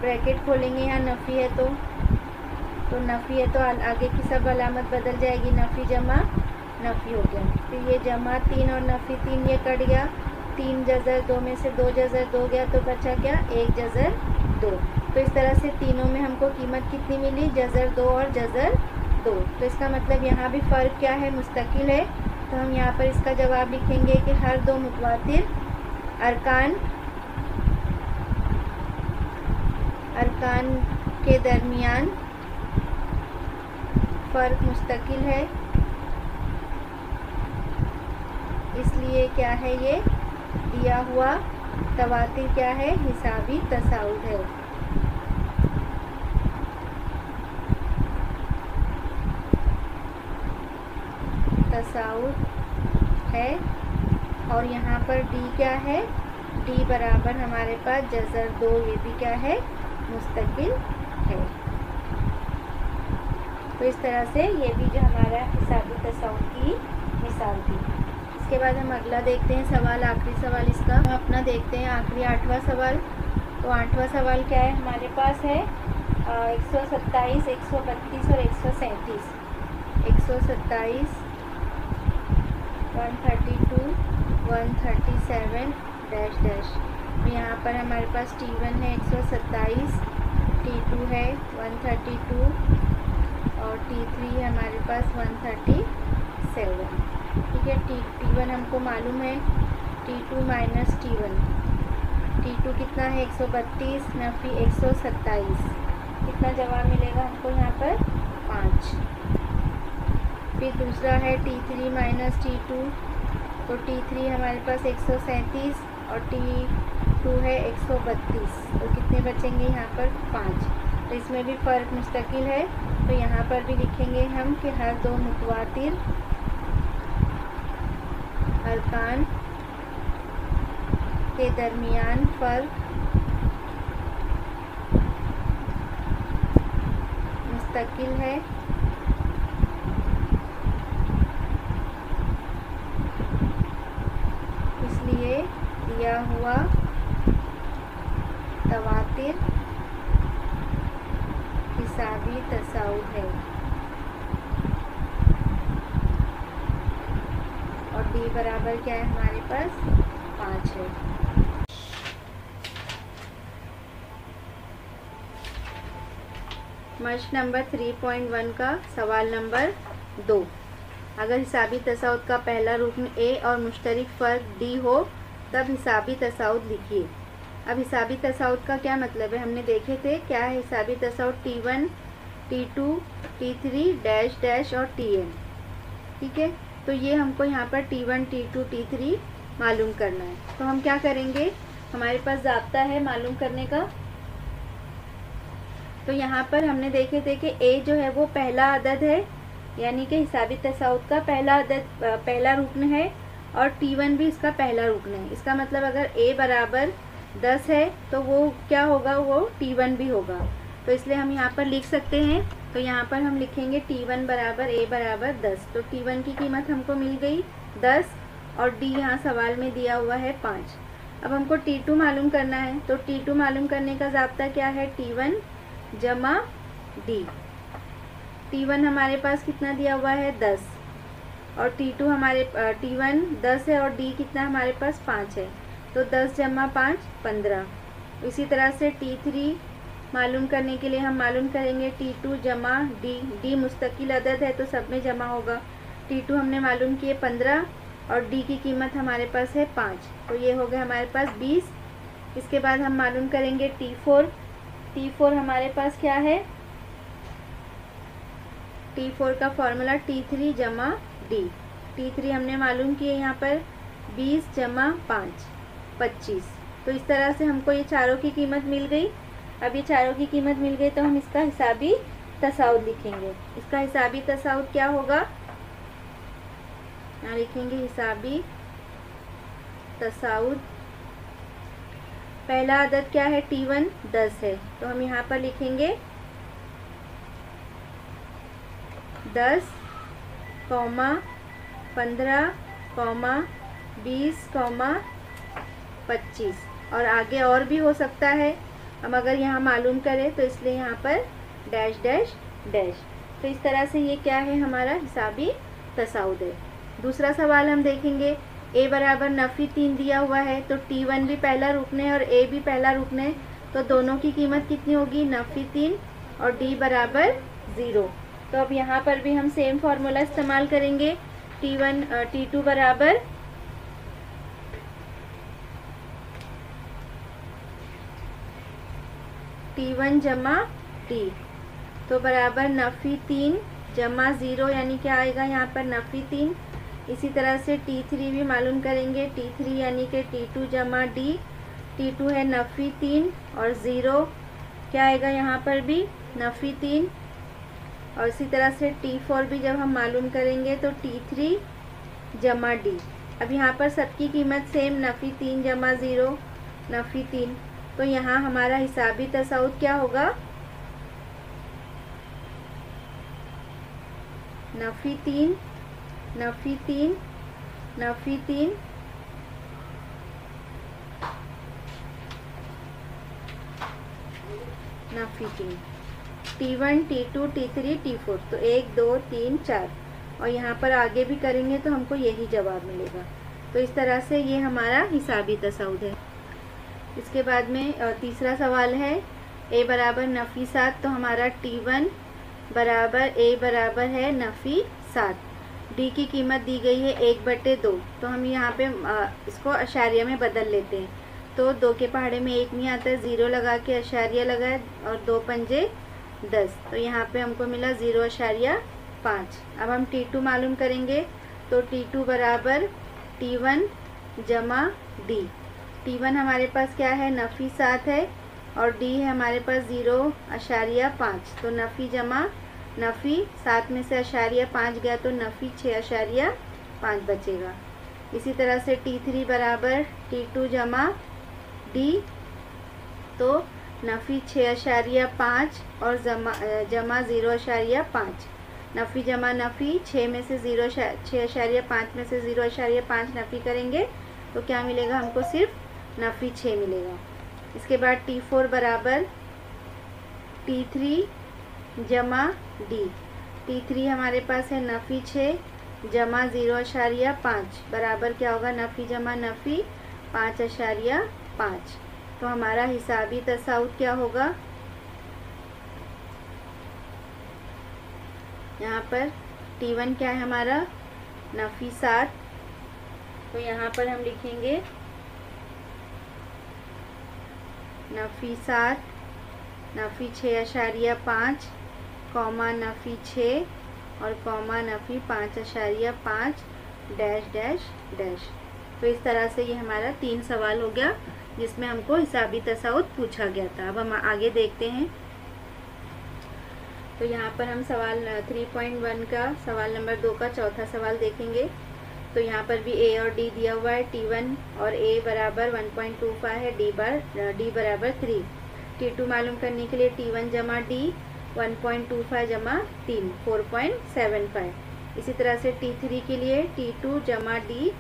ब्रैकेट खोलेंगे, यहाँ नफ़ी है तो नफ़ी है तो आगे की सब अलामत बदल जाएगी, नफ़ी जमा नफ़ी हो गया। फिर ये जमा 3 और नफ़ी 3 ये कट गया, 3 जज़र 2 में से 2 जज़र 2 गया, तो बचा क्या, 1 जज़र 2। तो इस तरह से तीनों में हमको कीमत कितनी मिली, जज़र 2 और जज़र 2। तो इसका मतलब यहाँ भी फ़र्क क्या है, मुस्तकिल है। तो हम यहाँ पर इसका जवाब लिखेंगे कि हर दो मुतवातिर अरकान के दरमियान फ़र्क मुस्तकिल है, इसलिए क्या है, ये दिया हुआ तवातिर क्या है, हिसाबी तसाउद है। तसाउद है और यहाँ पर D क्या है, D बराबर हमारे पास जज़र 2, ये भी क्या है, मुस्तकिल है। तो इस तरह से ये भी जो हमारा हिसाबी तसाउद की मिसाल थी। इसके बाद हम अगला देखते हैं सवाल, आखिरी सवाल इसका हम अपना देखते हैं, आखिरी 8वां सवाल। तो 8वां सवाल क्या है हमारे पास है, 127, 132 और 137। 127, 132, 137 डैश डैश। तो यहाँ पर हमारे पास T1 है 127, T2 है 132 और T3 है हमारे पास 137। ठीक है, T1 हमको मालूम है, T2 माइनस T1। T2 कितना है, 132 नफ़ी 127, कितना जवाब मिलेगा हमको यहाँ पर, 5। फिर दूसरा है T3 माइनस T2, तो T3 हमारे पास 137 और T2 है 132, तो कितने बचेंगे यहाँ पर, 5। तो इसमें भी फ़र्क मुस्तकिल है, तो यहाँ पर भी लिखेंगे हम कि हर दो मुतवातिर अरकान के दरमियान फ़र्क मुस्तकिल है, इसलिए दिया हुआ तवातिर हिसाबी तसाउद है। और डी बराबर क्या है हमारे पास 5 है। मश्क नंबर 3.1 का सवाल नंबर 2। अगर हिसाबी तसाउद का पहला रुकन ए और मुश्तरक फ़र्क डी हो तब हिसाबी तसाउद लिखिए। अब हिसाबी तसाउद का क्या मतलब है, हमने देखे थे क्या है हिसाबी तसाउद T1, T2, T3 dash dash और Tn। ठीक है, तो ये हमको यहाँ पर T1, T2, T3 मालूम करना है। तो हम क्या करेंगे, हमारे पास ज़ाब्ता है मालूम करने का। तो यहाँ पर हमने देखे थे कि A जो है वो पहला अदद है, यानी कि हिसाबी तसाउद का पहला अदद पहला रुकन है, और T1 भी इसका पहला रुकन है। इसका मतलब अगर A बराबर 10 है तो वो क्या होगा, वो T1 भी होगा। तो इसलिए हम यहाँ पर लिख सकते हैं। तो यहाँ पर हम लिखेंगे T1 बराबर A बराबर 10। तो T1 की कीमत हमको मिल गई 10 और D यहाँ सवाल में दिया हुआ है 5। अब हमको T2 मालूम करना है। तो T2 मालूम करने का ज़ाब्ता क्या है, T1 जमा D। T1 हमारे पास कितना दिया हुआ है 10 और T2 हमारे T1 10 है और D कितना हमारे पास 5 है। तो 10 जमा 5 15। इसी तरह से T3 मालूम करने के लिए हम मालूम करेंगे T2 जमा D। D मुस्तकिल अदद है तो सब में जमा होगा। T2 हमने मालूम किए 15 और D की कीमत हमारे पास है 5। तो ये हो गया हमारे पास 20। इसके बाद हम मालूम करेंगे T4। T4 हमारे पास क्या है, T4 का फॉर्मूला T3 जमा D। T3 हमने मालूम किए यहाँ पर 20 जमा 5 25। तो इस तरह से हमको ये चारों की कीमत मिल गई। अब ये चारों की कीमत मिल गई तो हम इसका हिसाबी तसाउद लिखेंगे। इसका हिसाबी तसाउद क्या होगा, यहाँ लिखेंगे हिसाबी तसाउद। पहला अदद क्या है, T1 10 है, तो हम यहाँ पर लिखेंगे 10, 15, 20, 25 और आगे और भी हो सकता है। हम अगर यहाँ मालूम करें तो इसलिए यहाँ पर डैश डैश डैश। तो इस तरह से ये क्या है, हमारा हिसाबी तसाउद है। दूसरा सवाल हम देखेंगे, A बराबर नफ़ी 3 दिया हुआ है, तो T1 भी पहला रुकन है और A भी पहला रुकन है, तो दोनों की कीमत कितनी होगी, नफ़ी 3 और D बराबर 0। तो अब यहाँ पर भी हम सेम फार्मूला इस्तेमाल करेंगे। T2 बराबर T1 जमा D, तो बराबर नफ़ी 3 जमा 0, यानी क्या आएगा यहाँ पर नफ़ी 3। इसी तरह से T3 भी मालूम करेंगे, T3 यानी कि T2 जमा D। T2 है नफ़ी 3 और 0, क्या आएगा यहाँ पर भी नफ़ी 3। और इसी तरह से T4 भी जब हम मालूम करेंगे तो T3 जमा D। अब यहाँ पर सबकी कीमत सेम, नफ़ी 3 जमा 0 नफ़ी 3। तो यहाँ हमारा हिसाबी तसाउद क्या होगा, नफ़ी 3 नफ़ी 3 नफ़ी 3 नफ़ी 3। T1 T2 T3 T4, तो 1 2 3 4 और यहाँ पर आगे भी करेंगे तो हमको यही जवाब मिलेगा। तो इस तरह से ये हमारा हिसाबी तसाउद है। इसके बाद में तीसरा सवाल है, A बराबर नफ़ी 7, तो हमारा T1 बराबर A बराबर है नफ़ी 7। D की कीमत दी गई है 1/2, तो हम यहाँ पे इसको अशारिया में बदल लेते हैं। तो 2 के पहाड़े में 1 नहीं आता है, 0 लगा के अशारिया लगाए और 2 पंजे 10, तो यहाँ पे हमको मिला 0.5। अब हम T2 मालूम करेंगे, तो T2 बराबर T1 जमा D। T1 हमारे पास क्या है, नफ़ी 7 है और D है हमारे पास 0.5, तो नफ़ी जमा नफ़ी 7 में से अशारिया 5 गया तो नफ़ी 6.5 बचेगा। इसी तरह से T3 बराबर T2 जमा डी, तो नफ़ी 6.5 और जमा 0.5, नफ़ी जमा नफ़ी 6 में से 6.5 में से 0.5 नफ़ी करेंगे तो क्या मिलेगा हमको, सिर्फ नफ़ी 6 मिलेगा। इसके बाद T4 बराबर T3 जमा डी, T3 हमारे पास है नफ़ी 6 जमा 0.5 बराबर क्या होगा, नफ़ी जमा नफ़ी 5.5। तो हमारा हिसाबी तसाउत क्या होगा, यहाँ पर T1 क्या है हमारा, नफ़ी 7, तो यहाँ पर हम लिखेंगे नफ़ी 7 नफ़ी 6.5 कॉमा नफ़ी 6 और कॉमा नफ़ी 5.5 डैश डैश डैश। तो इस तरह से ये हमारा 3 सवाल हो गया जिसमें हमको हिसाबी तसाउत पूछा गया था। अब हम आगे देखते हैं। तो यहाँ पर हम सवाल 3.1 का सवाल नंबर 2 का चौथा सवाल देखेंगे। तो यहाँ पर भी ए और डी दिया हुआ है। T1 और ए बराबर 1.25 है, डी बराबर 3। T2 मालूम करने के लिए T1 जमा डी 1.25 जमा 3 4.75। इसी तरह से T3 के लिए T2 जमा डी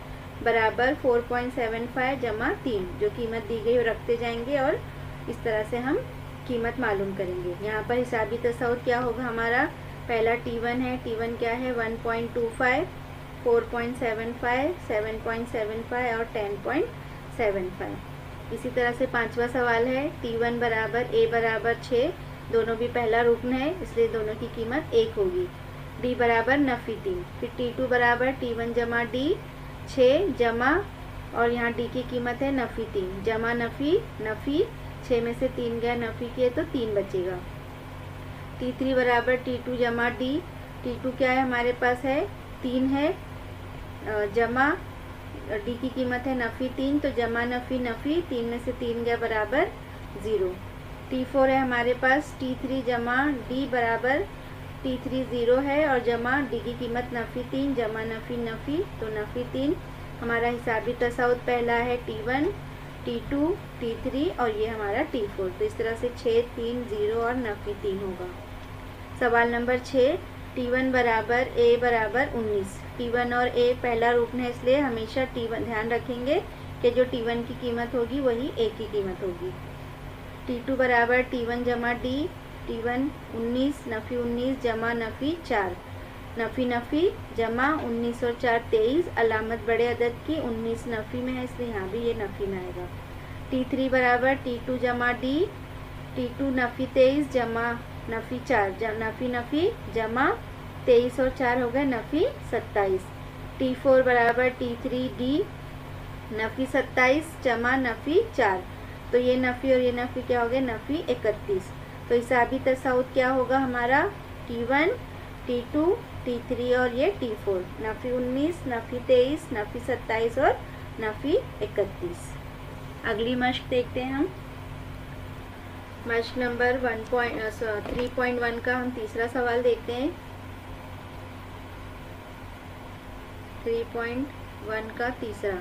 बराबर 4.75 जमा 3, जो कीमत दी गई वो रखते जाएंगे और इस तरह से हम कीमत मालूम करेंगे। यहाँ पर हिसाबी तसाउत क्या होगा हमारा, पहला T1 है, T1 क्या है 1.25, 4.75, 7.75 और 10.75। इसी तरह से पांचवा सवाल है T1 बराबर ए बराबर 6, दोनों भी पहला रुकन है इसलिए दोनों की कीमत 1 होगी। डी बराबर नफ़ी 3, फिर T2 बराबर T1 जमा डी 6 जमा, और यहाँ डी की कीमत है नफ़ी 3 जमा नफ़ी 6 में से 3 गया नफ़ी के तो 3 बचेगा। T3 बराबर T2 जमा डी, T2 क्या है हमारे पास है 3 है, जमा डी की कीमत है नफ़ी 3 तो जमा नफ़ी 3 में से 3 गया बराबर 0। T4 है हमारे पास T3 जमा डी बराबर T3 0 है और जमा डी की कीमत नफ़ी 3 जमा नफ़ी तो नफ़ी 3। हमारा हिसाबी तसाउत पहला है T1, T2, T3 और ये हमारा T4। तो इस तरह से 6, 3, 0 और नफ़ी 3 होगा। सवाल नंबर 6, T1 बराबर ए बराबर 19। T1 और ए पहला रुकन है इसलिए हमेशा T1 ध्यान रखेंगे कि जो T1 की कीमत होगी वही ए की कीमत होगी। T2 बराबर T1 जमा डी, T1 19 नफ़ी 19 जमा नफ़ी 4, नफ़ी जमा 19 और 4 23, अलामत बड़े अदद की 19 नफ़ी में है इसलिए यहाँ भी ये नफ़ी में आएगा। T3 बराबर T2 जमा डी, T2 नफ़ी 23 जमा नफ़ी 4, नफ़ी जमा 23 और 4 हो गए नफ़ी 27। T4 बराबर T3 डी नफ़ी 27 जमा नफ़ी 4, तो ये नफ़ी और ये नफ़ी क्या हो गए नफ़ी 31। तो हिसाबी तसाउत क्या होगा हमारा T1, T2, T3 और ये T4, नफ़ी 19, नफ़ी 23, नफ़ी 27 और नफ़ी 31। अगली मश्क देखते हैं हम। मश्क नंबर 3.1 का हम तीसरा सवाल देखते हैं। 3.1 का तीसरा,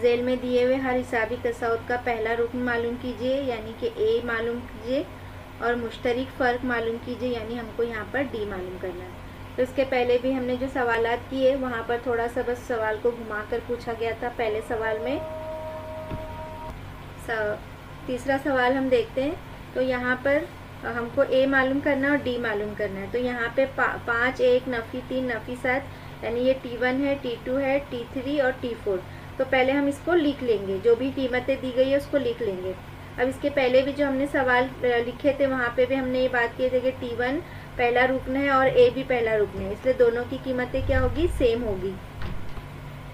झेल में दिए हुए हर हिसाबी तसाउत का पहला रुकन मालूम कीजिए यानी कि ए मालूम कीजिए और मुश्तरिक फ़र्क मालूम कीजिए यानी हमको यहाँ पर डी मालूम करना है। तो इसके पहले भी हमने जो सवालात किए वहाँ पर थोड़ा सा बस सवाल को घुमाकर पूछा गया था पहले सवाल में। तीसरा सवाल हम देखते हैं। तो यहाँ पर हमको ए मालूम करना है और डी मालूम करना है। तो यहाँ पे 5, 1, नफ़ी 3, नफ़ी 7 यानी ये T1 है, T2 है, T3 और T4। तो पहले हम इसको लिख लेंगे, जो भी कीमतें दी गई है उसको लिख लेंगे। अब इसके पहले भी जो हमने सवाल लिखे थे वहाँ पे भी हमने ये बात की थी कि T1 पहला रुकन है और ए भी पहला रुकन है, इसलिए दोनों की कीमतें क्या होगी, सेम होगी।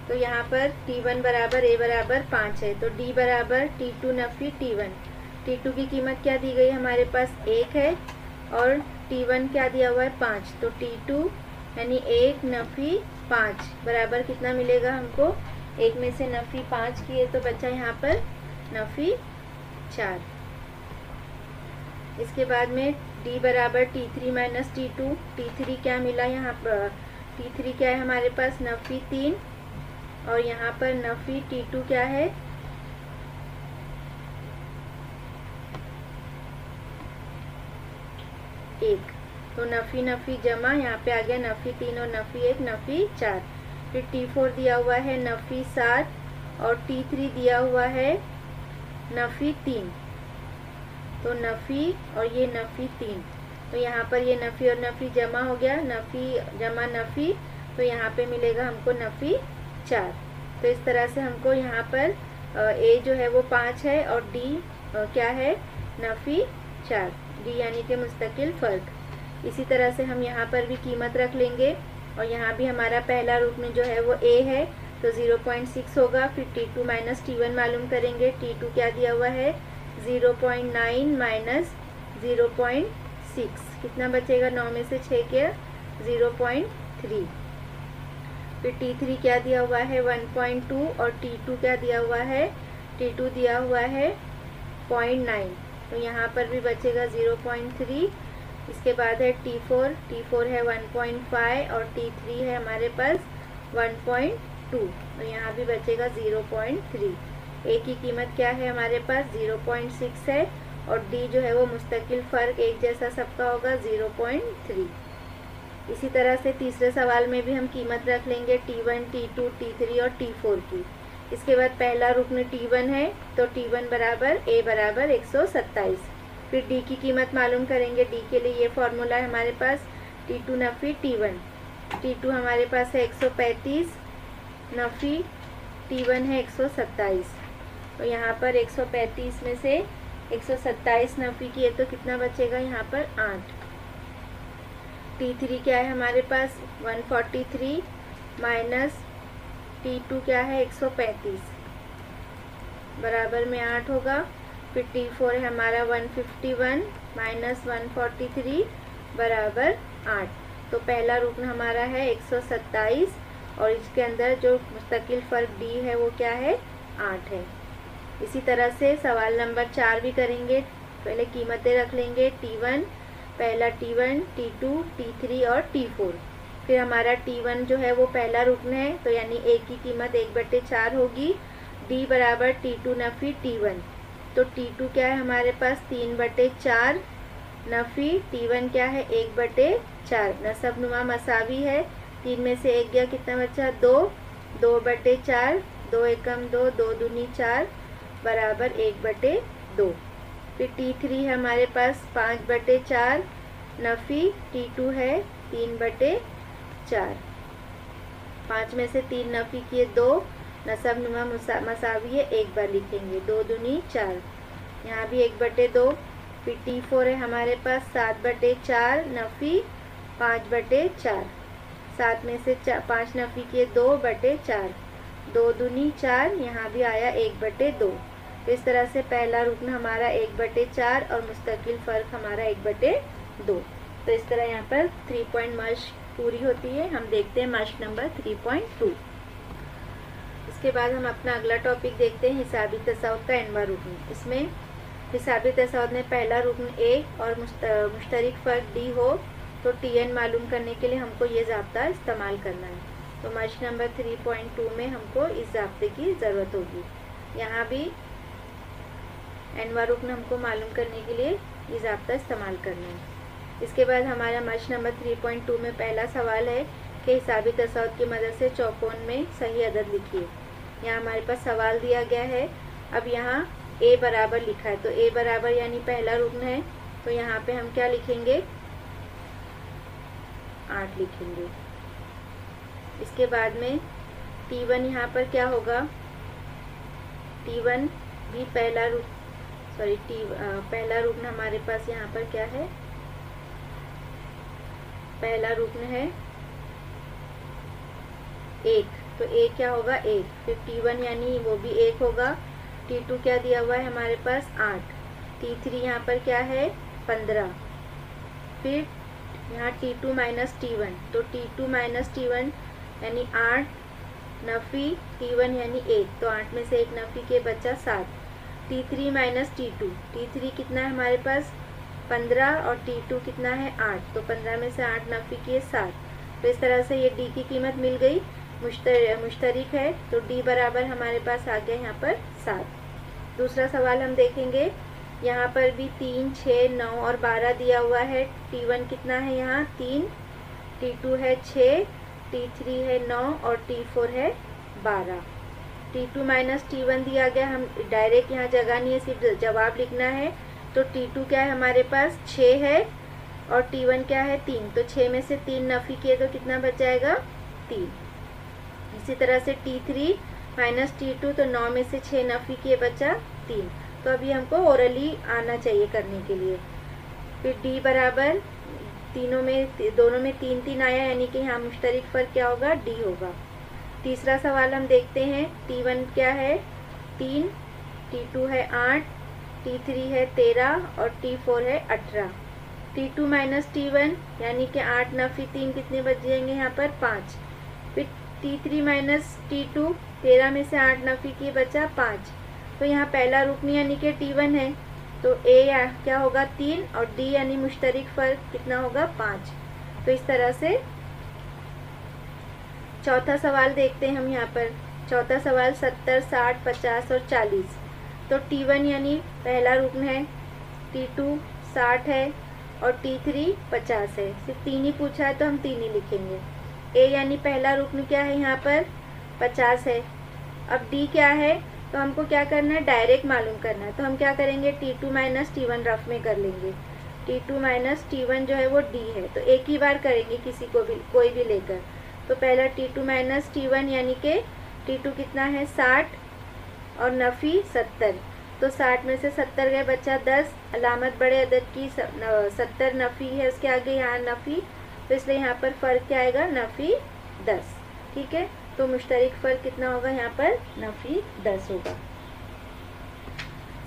तो यहाँ पर T1 बराबर ए बराबर 5 है, तो डी बराबर T2 नफ़ी T1। T2 की कीमत क्या दी गई हमारे पास 1 है और T1 क्या दिया हुआ है 5, तो T2 यानी 1 नफ़ी 5 बराबर कितना मिलेगा हमको, 1 में से नफ़ी 5 किए तो बचा यहाँ पर नफ़ी 4। इसके बाद में D बराबर T3 माइनस T2, T3 क्या मिला यहाँ पर, T3 क्या है हमारे पास नफ़ी 3 और यहाँ पर नफ़ी T2 क्या है 1। तो नफ़ी नफ़ी जमा, यहाँ पे आ गया नफ़ी 3 और नफ़ी 1, नफ़ी 4। फिर T4 दिया हुआ है नफ़ी 7 और T3 दिया हुआ है नफ़ी 3। तो नफ़ी और ये नफ़ी 3, तो यहाँ पर ये नफ़ी और नफ़ी जमा हो गया, नफ़ी जमा नफ़ी, तो यहाँ पे मिलेगा हमको नफ़ी 4। तो इस तरह से हमको यहाँ पर A जो है वो 5 है और D क्या है, नफ़ी 4, D यानी कि मुस्तकिल फ़र्क। इसी तरह से हम यहाँ पर भी कीमत रख लेंगे और यहाँ भी हमारा पहला रुकन जो है वो A है, तो 0.6 होगा। फिर T2 माइनस T1 मालूम करेंगे। T2 क्या दिया हुआ है, 0.9 माइनस 0.6, कितना बचेगा, 9 में से 6 क्या, 0.3। फिर T3 क्या दिया हुआ है, 1.2 और T2 क्या दिया हुआ है, T2 दिया हुआ है 0.9, तो यहाँ पर भी बचेगा 0.3। इसके बाद है T4 है 1.5 और T3 है हमारे पास 1.2, तो यहाँ भी बचेगा 0.3। A की कीमत क्या है हमारे पास, 0.6 है और D जो है वो मुस्तकिल फ़र्क एक जैसा सबका होगा, 0.3। इसी तरह से तीसरे सवाल में भी हम कीमत रख लेंगे T1, T2, T3 और T4 की। इसके बाद पहला रुकन T1 है, तो T1 बराबर A बराबर 127। फिर D की कीमत मालूम करेंगे। D के लिए ये फॉर्मूला है हमारे पास, T2 नफ़ी T1। T2 हमारे पास है 135 नफ़ी T1 है 127, तो यहाँ पर 135 में से 127 नफ़ी किए तो कितना बचेगा, यहाँ पर 8। T3 क्या है हमारे पास, 143 माइनस T2 क्या है, 135, बराबर में 8 होगा। फिर T4 है हमारा 151 माइनस 143 बराबर 8। तो पहला रुकन हमारा है 127 और इसके अंदर जो मुस्तकिल फ़र्क D है वो क्या है, 8 है। इसी तरह से सवाल नंबर 4 भी करेंगे। पहले कीमतें रख लेंगे, T1, पहला T1, T2, T3 और T4। फिर हमारा T1 जो है वो पहला रुकन है, तो यानी A की कीमत 1/4 होगी। D बराबर T2 नफ़ी T1, तो T2 क्या है हमारे पास, 3/4 नफ़ी T1 क्या है, 1/4। नसब नुमा मसावी है, 3 में से 1 गया, कितना बचा, 2, 2/4, 2 एकम 2, 2 दूनी 4 बराबर 1/2। फिर T3 है हमारे पास 5/4 नफ़ी T2 है 3/4। 5 में से 3 नफ़ी किए 2, नसब नुमा मसावी है, 1 बार लिखेंगे, 2 दूनी 4, यहाँ भी 1/2। फिर T4 है हमारे पास 7/4 नफ़ी 5/4। 7 में से 5 नफ़ी किए 2/4, 2 दूनी 4, यहाँ भी आया 1/2। तो इस तरह से पहला रुकन हमारा 1/4 और मुस्तकिल फ़र्क हमारा 1/2। तो इस तरह यहाँ पर 3 पॉइंट मश्क पूरी होती है। हम देखते हैं मश्क नंबर 3.2। इसके बाद हम अपना अगला टॉपिक देखते हैं, हिसाबी तसाउद का एनवा रुकन। इसमें हिसाबी तसाउद में पहला रुकन A और मुश्तरिक फ़र्क D हो तो TN मालूम करने के लिए हमको ये ज़ाब्ता इस्तेमाल करना है। तो मश्क नंबर 3.2 में हमको इस ज़ाब्ते की ज़रूरत होगी। यहाँ भी एनवा रुकन हमको मालूम करने के लिए ये ज़ाब्ता इस्तेमाल करना है। इसके बाद हमारा मश्क नंबर 3.2 में पहला सवाल है कि हिसाबी तसाउद की मदद से चौकोन में सही अदद लिखिए। यहाँ हमारे पास सवाल दिया गया है। अब यहाँ A बराबर लिखा है, तो A बराबर यानी पहला रुकन है, तो यहाँ पे हम क्या लिखेंगे, 8 लिखेंगे। इसके बाद में T1 यहाँ पर क्या होगा, T1 भी पहला रुकन हमारे पास यहाँ पर क्या है, पहला रुकन है 1, तो A क्या होगा, 1। फिर T1 यानी वो भी 1 होगा। T2 क्या दिया हुआ है हमारे पास, 8। T3 यहाँ पर क्या है, 15। फिर यहाँ T2 माइनस T1, तो T2 माइनस T1 यानी 8 नफ़ी T1 यानी 1, तो 8 में से 1 नफ़ी के बचा 7। T3 माइनस T2, T3 कितना है हमारे पास, 15 और T2 कितना है, 8, तो 15 में से 8 नफ़ी किए 7। तो इस तरह से ये D की कीमत मिल गई, मुश्तरिक है, तो D बराबर हमारे पास आ गया यहाँ पर 7। दूसरा सवाल हम देखेंगे यहाँ पर भी 3, 6, 9 और 12 दिया हुआ है। T1 कितना है यहाँ 3, T2 है 6, T3 है 9 और T4 है 12। T2 माइनस T1 दिया गया, हम डायरेक्ट यहाँ जगह नहीं है, सिर्फ जवाब लिखना है। तो T2 क्या है हमारे पास 6 है और T1 क्या है 3, तो 6 में से 3 नफ़ी किए तो कितना बच जाएगा 3। इसी तरह से T3 माइनस T2, तो 9 में से 6 नफ़ी किए बचा 3। तो अभी हमको ओरली आना चाहिए करने के लिए। फिर D बराबर दोनों में 3 3 आया, यानी कि यहाँ मुश्तरिक फ़र्क क्या होगा D होगा। तीसरा सवाल हम देखते हैं। T1 क्या है 3, T2 है 8, T3 है 13 और T4 है 18। T2 माइनस T1 यानी कि 8 नफ़ी 3 कितने बच जाएंगे यहाँ पर 5। फिर T3 माइनस T2, 13 में से 8 नफ़ी किए बचा 5। तो यहाँ पहला रुकनी यानी कि T1 है, तो A क्या होगा 3 और D यानी मुश्तरिक फ़र्क कितना होगा 5। तो इस तरह से चौथा सवाल देखते हैं हम यहाँ पर। चौथा सवाल 70, 60, 50 और 40। तो T1 यानी पहला रुकन है, T2 60 है और T3 50 है। सिर्फ 3 ही पूछा है तो हम 3 ही लिखेंगे। A यानी पहला रुकन क्या है यहाँ पर 50 है। अब D क्या है, तो हमको क्या करना है डायरेक्ट मालूम करना है। तो हम क्या करेंगे T2 माइनस T1 रफ में कर लेंगे। T2 माइनस T1 जो है वो D है, तो एक ही बार करेंगे किसी को भी कोई भी लेकर। तो पहला T2 माइनस T1 यानी कि T2 कितना है 60 और नफ़ी 70। तो 60 में से 70 गए बचा 10, अलामत बड़े अदद की 70 नफ़ी है, उसके आगे यहाँ नफ़ी, तो इसलिए यहाँ पर फ़र्क क्या आएगा नफ़ी 10। ठीक है, तो मुश्तरिक फ़र्क कितना होगा यहाँ पर नफ़ी 10 होगा।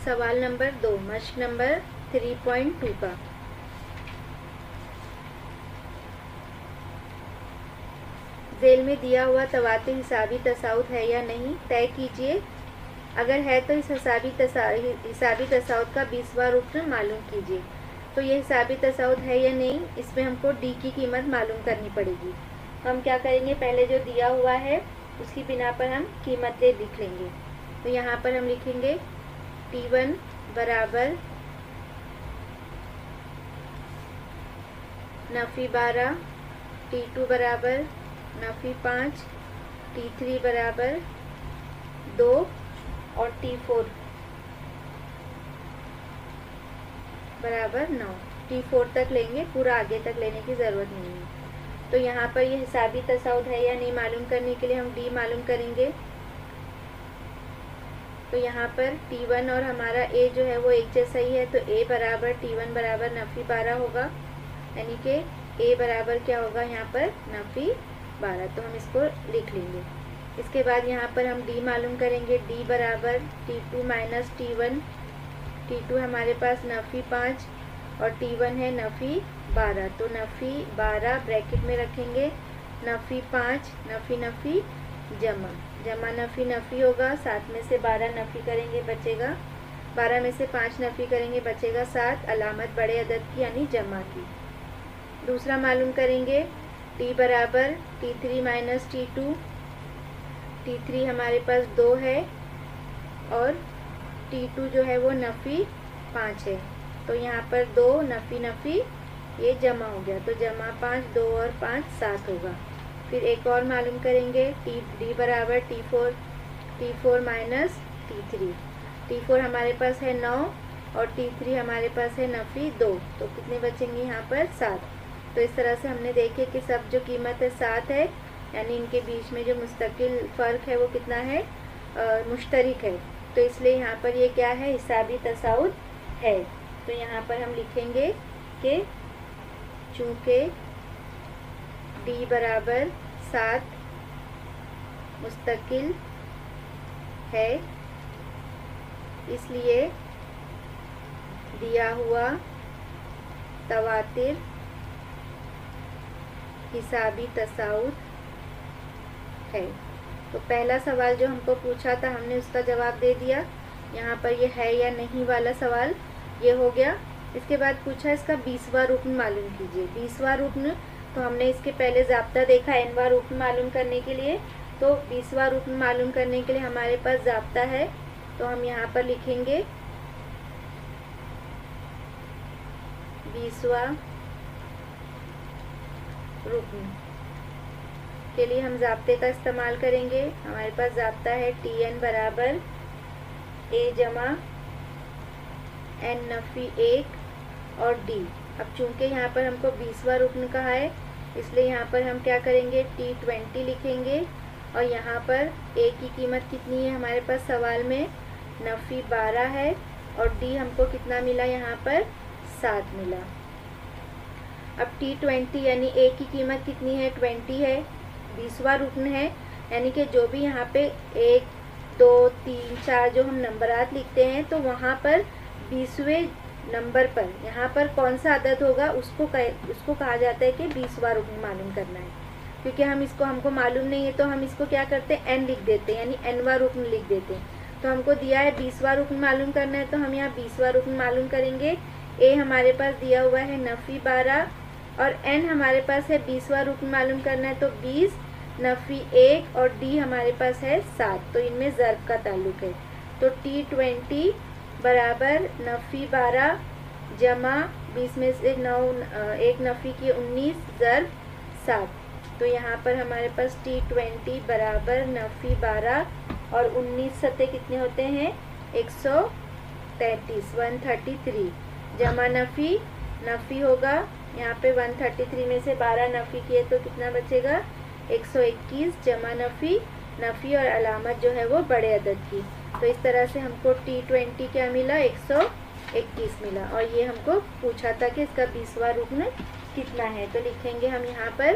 सवाल नंबर 2, मश्क नंबर 3.2 का। ज़ेल में दिया हुआ तवातिर हिसाबी तसाउद है या नहीं तय कीजिए। अगर है तो इस हिसाबी तसाउद का 20वां रुकन मालूम कीजिए। तो ये हिसाबी तसाउद है या नहीं, इसमें हमको D की कीमत मालूम करनी पड़ेगी। तो हम क्या करेंगे, पहले जो दिया हुआ है उसकी बिना पर हम कीमतें लिख लेंगे। तो यहाँ पर हम लिखेंगे T1 बराबर नफ़ी 12, T2 बराबर नफ़ी 5, T3 बराबर 2 और T4 बराबर 9। T4 तक लेंगे, पूरा आगे तक लेने की ज़रूरत नहीं है। तो यहाँ पर ये हिसाबी तसाउद है या नहीं मालूम करने के लिए हम D मालूम करेंगे। तो यहाँ पर T1 और हमारा A जो है वो एक जैसा ही है, तो A बराबर T1 बराबर नफ़ी 12 होगा, यानी कि A बराबर क्या होगा यहाँ पर नफ़ी 12। तो हम इसको लिख लेंगे। इसके बाद यहाँ पर हम D मालूम करेंगे। D बराबर T2 माइनस T1, T2 हमारे पास नफ़ी 5 और T1 है नफ़ी 12, तो नफ़ी 12 ब्रैकेट में रखेंगे, नफ़ी 5 नफ़ी नफ़ी जमा नफ़ी नफ़ी होगा, 7 में से 12 नफ़ी करेंगे बचेगा, 12 में से 5 नफ़ी करेंगे बचेगा 7, अलामत बड़े अदद की यानी जमा की। दूसरा मालूम करेंगे T बराबर T3 माइनस T2, T3 हमारे पास 2 है और T2 जो है वो नफ़ी 5 है, तो यहाँ पर 2 नफ़ी नफ़ी ये जमा हो गया, तो जमा 5, 2 और 5 7 होगा। फिर एक और मालूम करेंगे D बराबर T4 माइनस T4 हमारे पास है 9 और T3 हमारे पास है नफ़ी 2, तो कितने बचेंगे यहाँ पर 7। तो इस तरह से हमने देखे कि सब जो कीमत है 7 है, यानी इनके बीच में जो मुस्तकिल फ़र्क है वो कितना है मुश्तरिक है, तो इसलिए यहाँ पर ये क्या है हिसाबी तसाउद है। तो यहाँ पर हम लिखेंगे कि चूँकि D बराबर 7 मुस्तकिल है, इसलिए दिया हुआ तवातिर हिसाबी तसाउद है। तो पहला सवाल जो हमको पूछा था हमने उसका जवाब दे दिया। यहाँ पर ये है या नहीं वाला सवाल ये हो गया। इसके बाद पूछा इसका 20वां रुकन मालूम कीजिए। 20वां रुकन, तो हमने इसके पहले ज़ाब्ता देखा nवां रुकन मालूम करने के लिए। तो 20वां रुकन मालूम करने के लिए हमारे पास ज़ाब्ता है, तो हम यहाँ पर लिखेंगे 20वां रुकन के लिए हम ज़ाब्ते का इस्तेमाल करेंगे। हमारे पास ज़ाब्ता है Tn बराबर a जमा n नफ़ी 1 और d। अब चूंकि यहाँ पर हमको 20वां रुकन कहा है, इसलिए यहाँ पर हम क्या करेंगे, T20 लिखेंगे। और यहाँ पर a की कीमत कितनी है हमारे पास सवाल में, नफ़ी 12 है, और d हमको कितना मिला, यहाँ पर 7 मिला। अब T20 यानी a की कीमत कितनी है, 20 है, 20वां रुकन है, यानी कि जो भी यहाँ पे 1 2 3 4 जो हम नंबरात लिखते हैं, तो वहाँ पर 20वें नंबर पर यहाँ पर कौन सा अदद होगा उसको कहा जाता है कि 20वां रुकन मालूम करना है। क्योंकि हमको मालूम नहीं है, तो हम इसको क्या करते हैं, n लिख देते हैं, यानी nवां रुकन लिख देते हैं। तो हमको दिया है 20वां रुकन मालूम करना है, तो हम यहाँ 20वां रुकन मालूम करेंगे। a हमारे पास दिया हुआ है नफ़ी 12 और n हमारे पास है 20वां रुकन मालूम करना है, तो 20 नफ़ी 1 और d हमारे पास है 7। तो इनमें ज़र्ब का ताल्लुक है। तो T20 बराबर नफ़ी 12 जमा 20 में से 9 1 नफ़ी की 19 ज़र्ब 7। तो यहाँ पर हमारे पास T20 बराबर नफ़ी 12 और 19 सत्ते कितने होते हैं, 133 133 जमा नफ़ी होगा, यहाँ पे 133 में से 12 नफ़ी किए तो कितना बचेगा, 121 जमा नफ़ी और अलामत जो है वो बड़े अदद की। तो इस तरह से हमको T20 क्या मिला, 121 मिला। और ये हमको पूछा था कि इसका 20वां रुकन कितना है। तो लिखेंगे हम यहाँ पर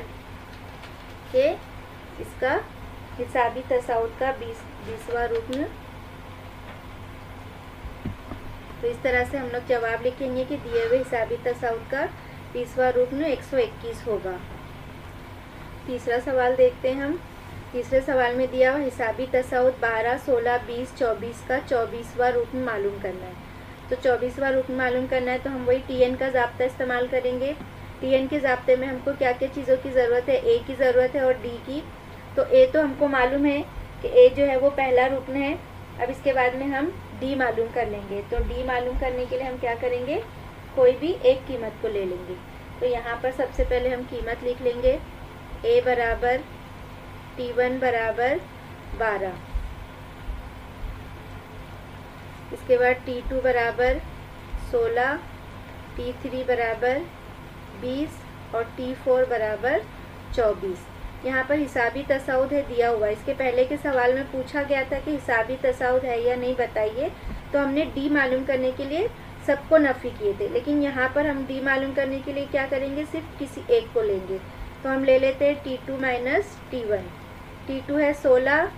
कि इसका हिसाबी तसाउद का 20वां रुकन। तो इस तरह से हम लोग जवाब लिखेंगे कि दिए हुए हिसाबी तसाउद का 20वां रुकन 121 होगा। तीसरा सवाल देखते हैं हम। तीसरे सवाल में दिया हुआ हिसाबी तसाउद 12 16 20 24 का 24वां रुकन मालूम करना है। तो 24वां रुकन मालूम करना है, तो हम वही Tn का ज़ाब्ता इस्तेमाल करेंगे। Tn के ज़ाब्ते में हमको क्या क्या चीज़ों की ज़रूरत है, a की ज़रूरत है और d की। तो a तो हमको मालूम है कि a जो है वो पहला रुकन है। अब इसके बाद में हम d मालूम कर लेंगे। तो d मालूम करने के लिए हम क्या करेंगे, कोई भी एक कीमत को ले लेंगे। तो यहाँ पर सबसे पहले हम कीमत लिख लेंगे, a बराबर T1 बराबर 12, इसके बाद T2 बराबर 16, T3 बराबर 20 और T4 बराबर 24। यहाँ पर हिसाबी तसाउद है दिया हुआ। इसके पहले के सवाल में पूछा गया था कि हिसाबी तसाउद है या नहीं बताइए, तो हमने d मालूम करने के लिए सबको नफ़ी किए थे। लेकिन यहाँ पर हम d मालूम करने के लिए क्या करेंगे, सिर्फ किसी एक को लेंगे। तो हम ले लेते हैं T2 माइनस T1। T2 है 16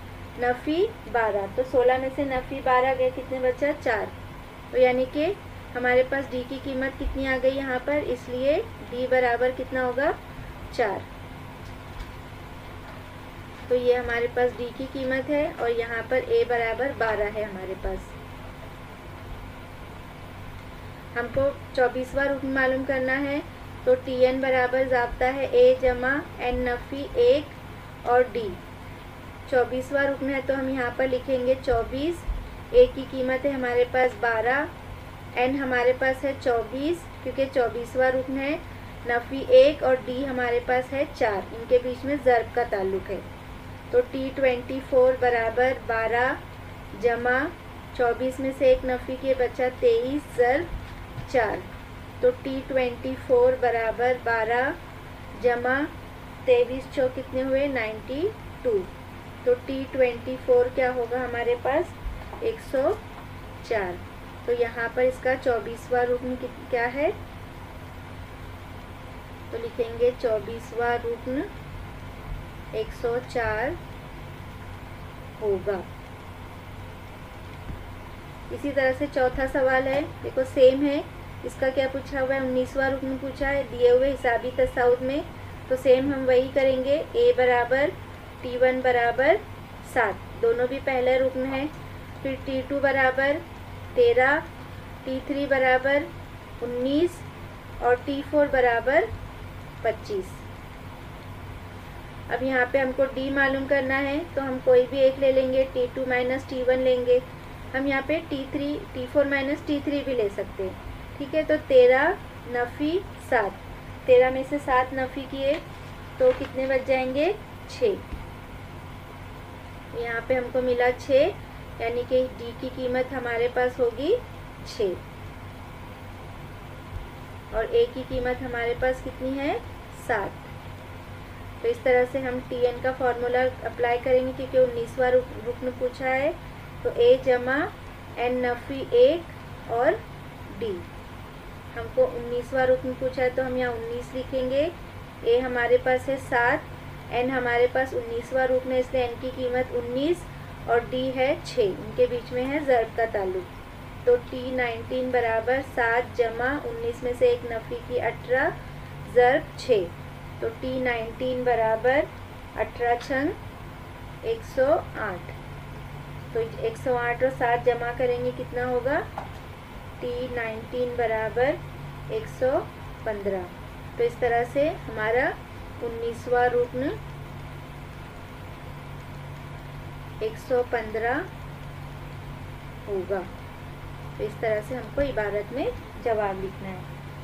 नफ़ी 12, तो 16 में से नफ़ी 12 गए, कितने बचा, 4। तो यानी कि हमारे पास d की कीमत कितनी आ गई यहाँ पर, इसलिए d बराबर कितना होगा, 4। तो ये हमारे पास d की कीमत है और यहाँ पर a बराबर 12 है हमारे पास। हमको 24वां रुकन मालूम करना है, तो Tn बराबर ज़ाब्ता है a जमा n नफ़ी 1 और d। 24वां रुकन है, तो हम यहाँ पर लिखेंगे 24, a की कीमत है हमारे पास 12, n हमारे पास है 24 क्योंकि 24वां रुकन है, नफ़ी 1 और d हमारे पास है 4, इनके बीच में ज़र्ब का ताल्लुक है। तो T24 बराबर 12 जमा 24 में से एक नफ़ी के बचा 23 ज़र्ब 4। तो T24 बराबर 12 जमा 23 चौक कितने हुए, 92। तो T24 क्या होगा हमारे पास, 104। तो यहाँ पर इसका 24वां रुकन क्या है, तो लिखेंगे 24वां रुकन 104 होगा। इसी तरह से चौथा सवाल है, देखो सेम है। इसका क्या पूछा हुआ है, 19वां रुकन पूछा है दिए हुए हिसाबी तसाउद में। तो सेम हम वही करेंगे, a बराबर T1 बराबर 7, दोनों भी पहले रुकन है। फिर T2 बराबर 13, T3 बराबर 19 और T4 बराबर 25। अब यहाँ पे हमको d मालूम करना है, तो हम कोई भी एक ले लेंगे, T2 माइनस T1 लेंगे। हम यहाँ पे T4 माइनस T3 भी ले सकते हैं, ठीक है। तो 13 नफ़ी 7, 13 में से 7 नफ़ी किए तो कितने बच जाएंगे? 6। यहाँ पे हमको मिला 6, यानी कि डी की कीमत हमारे पास होगी 6 और ए की कीमत हमारे पास कितनी है? 7। तो इस तरह से हम टी एन का फॉर्मूला अप्लाई करेंगे क्योंकि 19वां रुकन पूछा है। तो ए जमा एन नफ़ी 1 और डी, हमको 19वां रुकन पूछा है तो हम यहाँ 19 लिखेंगे। ए हमारे पास है 7, एन हमारे पास 19वां रुकन है इसलिए एन की कीमत 19 और डी है 6, इनके बीच में है ज़र्ब का ताल्लुक। तो T19 बराबर 7 जमा 19 में से एक नफ़ी की 18 ज़र्ब 6। तो T19 बराबर 18 छंग 108। तो 108 और 7 जमा करेंगे कितना होगा? T19 बराबर 115। तो इस तरह से हमारा 19वां रुकन 115 होगा। तो इस तरह से हमको इबारत में जवाब लिखना है।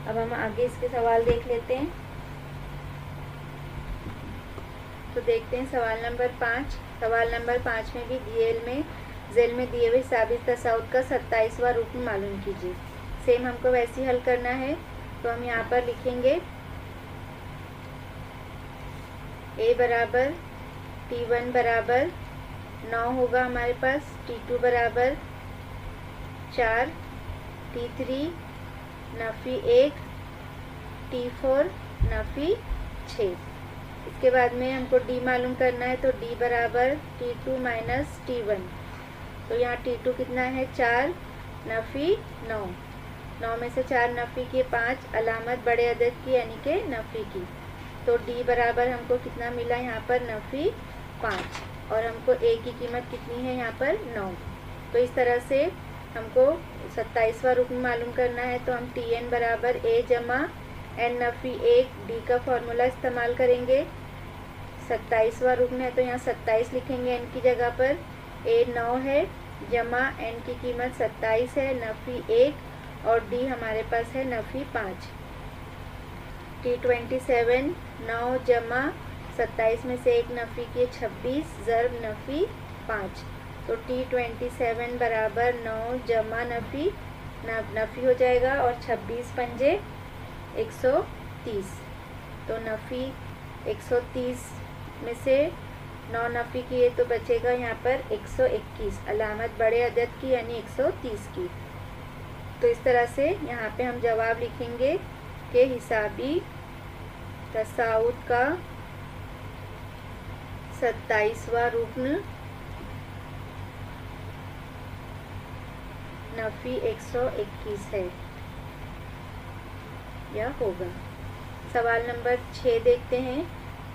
अब हम आगे इसके सवाल देख लेते हैं। तो देखते हैं सवाल नंबर 5। सवाल नंबर 5 में भी जेल में दिए हुए साबित तसाउद का 27वां रुकन मालूम कीजिए। सेम हमको वैसे ही हल करना है। तो हम यहाँ पर लिखेंगे ए बराबर T1 बराबर 9 होगा हमारे पास, T2 बराबर 4, T3 नफ़ी 1, T4 नफ़ी 6। इसके बाद में हमको डी मालूम करना है। तो डी बराबर T2 माइनस T1। तो यहाँ T2 कितना है? 4 नफ़ी 9, 9 में से 4 नफ़ी किए 5, अलामत बड़े अदद की यानी कि नफ़ी की। तो डी बराबर हमको कितना मिला यहाँ पर? नफ़ी 5 और हमको ए की कीमत कितनी है यहाँ पर? 9। तो इस तरह से हमको 27वां रुकन मालूम करना है। तो हम Tn बराबर ए जमा एन नफ़ी 1 डी का फॉर्मूला इस्तेमाल करेंगे। 27वां रुकन है तो यहाँ 27 लिखेंगे एन की जगह पर। ए 9 है जमा एन की कीमत 27 है, नफ़ी 1 और डी हमारे पास है नफ़ी 5। T27 9 जमा 27 में से एक नफ़ी किए 26 ज़र्ब नफ़ी 5। तो T27 बराबर 9 जमा नफ़ी हो जाएगा और 26 पंजे 130। तो नफ़ी 130 में से 9 नफ़ी किए तो बचेगा यहाँ पर 121, अलामत बड़े अदद की यानी 130 की। तो इस तरह से यहाँ पे हम जवाब लिखेंगे कि हिसाबी तसाउद का 27वां रुकन नफ़ी 121 है या होगा। सवाल नंबर 6 देखते हैं।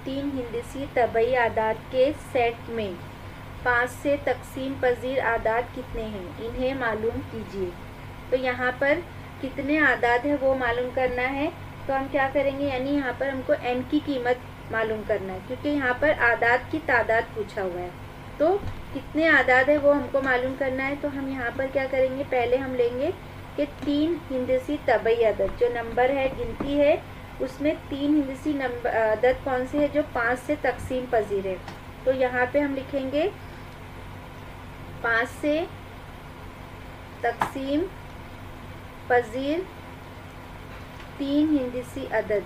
3 हिंदसी तबई आदात के सेट में 5 से तकसीम पजीर आदात कितने हैं, इन्हें मालूम कीजिए। तो यहाँ पर कितने आदात है वो मालूम करना है। तो हम क्या करेंगे, यानी यहाँ पर हमको n की कीमत मालूम करना है क्योंकि यहाँ पर आदात की तादाद पूछा हुआ है। तो कितने आदाद है वो हमको मालूम करना है। तो हम यहाँ पर क्या करेंगे, पहले हम लेंगे कि 3 हिंदसी तबई अदद जो नंबर है, गिनती है, उसमें 3 हिंदसी नंबर अदद कौन से है जो 5 से तकसीम पजीर है। तो यहाँ पे हम लिखेंगे 5 से तकसीम पजीर 3 हिंदसी अदद।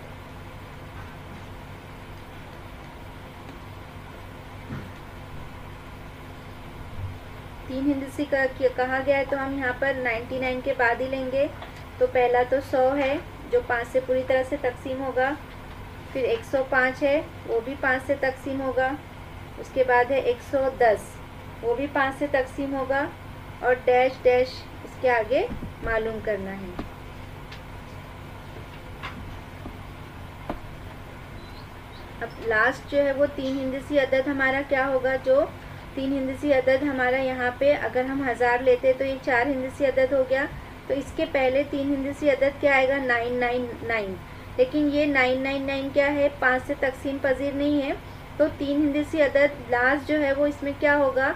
तीन हिंदसी का कहा गया है तो हम यहाँ पर 99 के बाद ही लेंगे। तो पहला तो 100 है जो 5 से पूरी तरह से तकसीम होगा, फिर 105 है वो भी 5 से तकसीम होगा, उसके बाद है 110 वो भी 5 से तकसीम होगा और डैश डैश इसके आगे मालूम करना है। अब लास्ट जो है वो 3 हिंदसी अदद हमारा क्या होगा, जो 3 हिंदसी अदद हमारा यहाँ पे अगर हम 1000 लेते तो ये 4 हिंदसी अदद हो गया। तो इसके पहले 3 हिंदसी अदद क्या आएगा, 999। लेकिन ये 999 क्या है, 5 से तकसीम पजीर नहीं है। तो 3 हिंदसी अदद लास्ट जो है वो इसमें क्या होगा,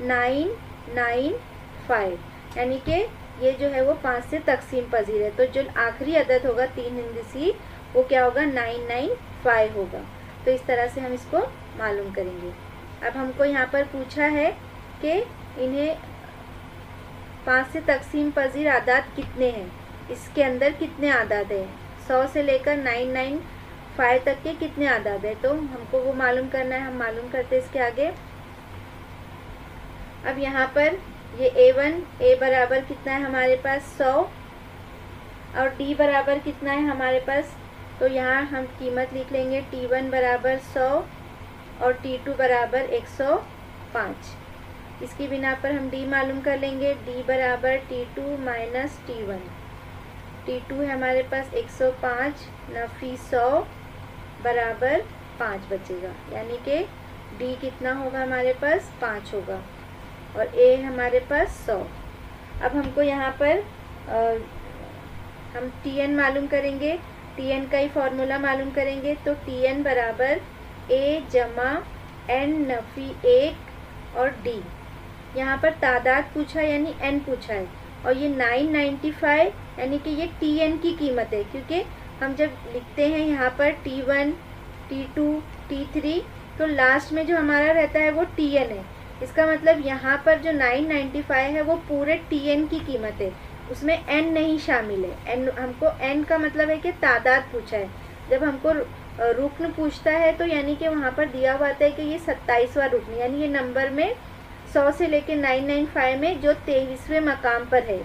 995, यानी कि ये जो है वो 5 से तकसीम पजीर है। तो जो आखिरी अदद होगा 3 हिंदसी वो क्या होगा 995 होगा। तो इस तरह से हम इसको मालूम करेंगे। अब हमको यहाँ पर पूछा है कि इन्हें 5 से तकसीम पजीर आदाद कितने हैं, इसके अंदर कितने आदाद है, 100 से लेकर 995 तक के कितने आदाद है, तो हमको वो मालूम करना है। हम मालूम करते हैं इसके आगे। अब यहाँ पर ये A बराबर कितना है हमारे पास 100 और D बराबर कितना है हमारे पास, तो यहाँ हम कीमत लिख लेंगे T1 बराबर 100 और T2 बराबर 105। इसकी बिना पर हम D मालूम कर लेंगे। D बराबर T2 माइनस T1। T2 है हमारे पास 105 नफी 100 बराबर 5 बचेगा, यानी कि D कितना होगा हमारे पास 5 होगा और A हमारे पास 100। अब हमको यहाँ पर हम Tn मालूम करेंगे। Tn का ही फॉर्मूला मालूम करेंगे। तो Tn बराबर A जमा N नफी 1 और D। यहाँ पर तादाद पूछा यानी N पूछा है और ये 995 यानी कि ये Tn की कीमत है, क्योंकि हम जब लिखते हैं यहाँ पर T1 T2 T3 तो लास्ट में जो हमारा रहता है वो Tn है। इसका मतलब यहाँ पर जो 995 है वो पूरे Tn की कीमत है, उसमें n नहीं शामिल है। n हमको n का मतलब है कि तादाद पूछा है। जब हमको रुकन पूछता है तो यानी कि वहाँ पर दिया हुआ है कि ये 27वां रुकन, यानी ये नंबर में 100 से लेकर 995 में जो 23वें मकाम पर है,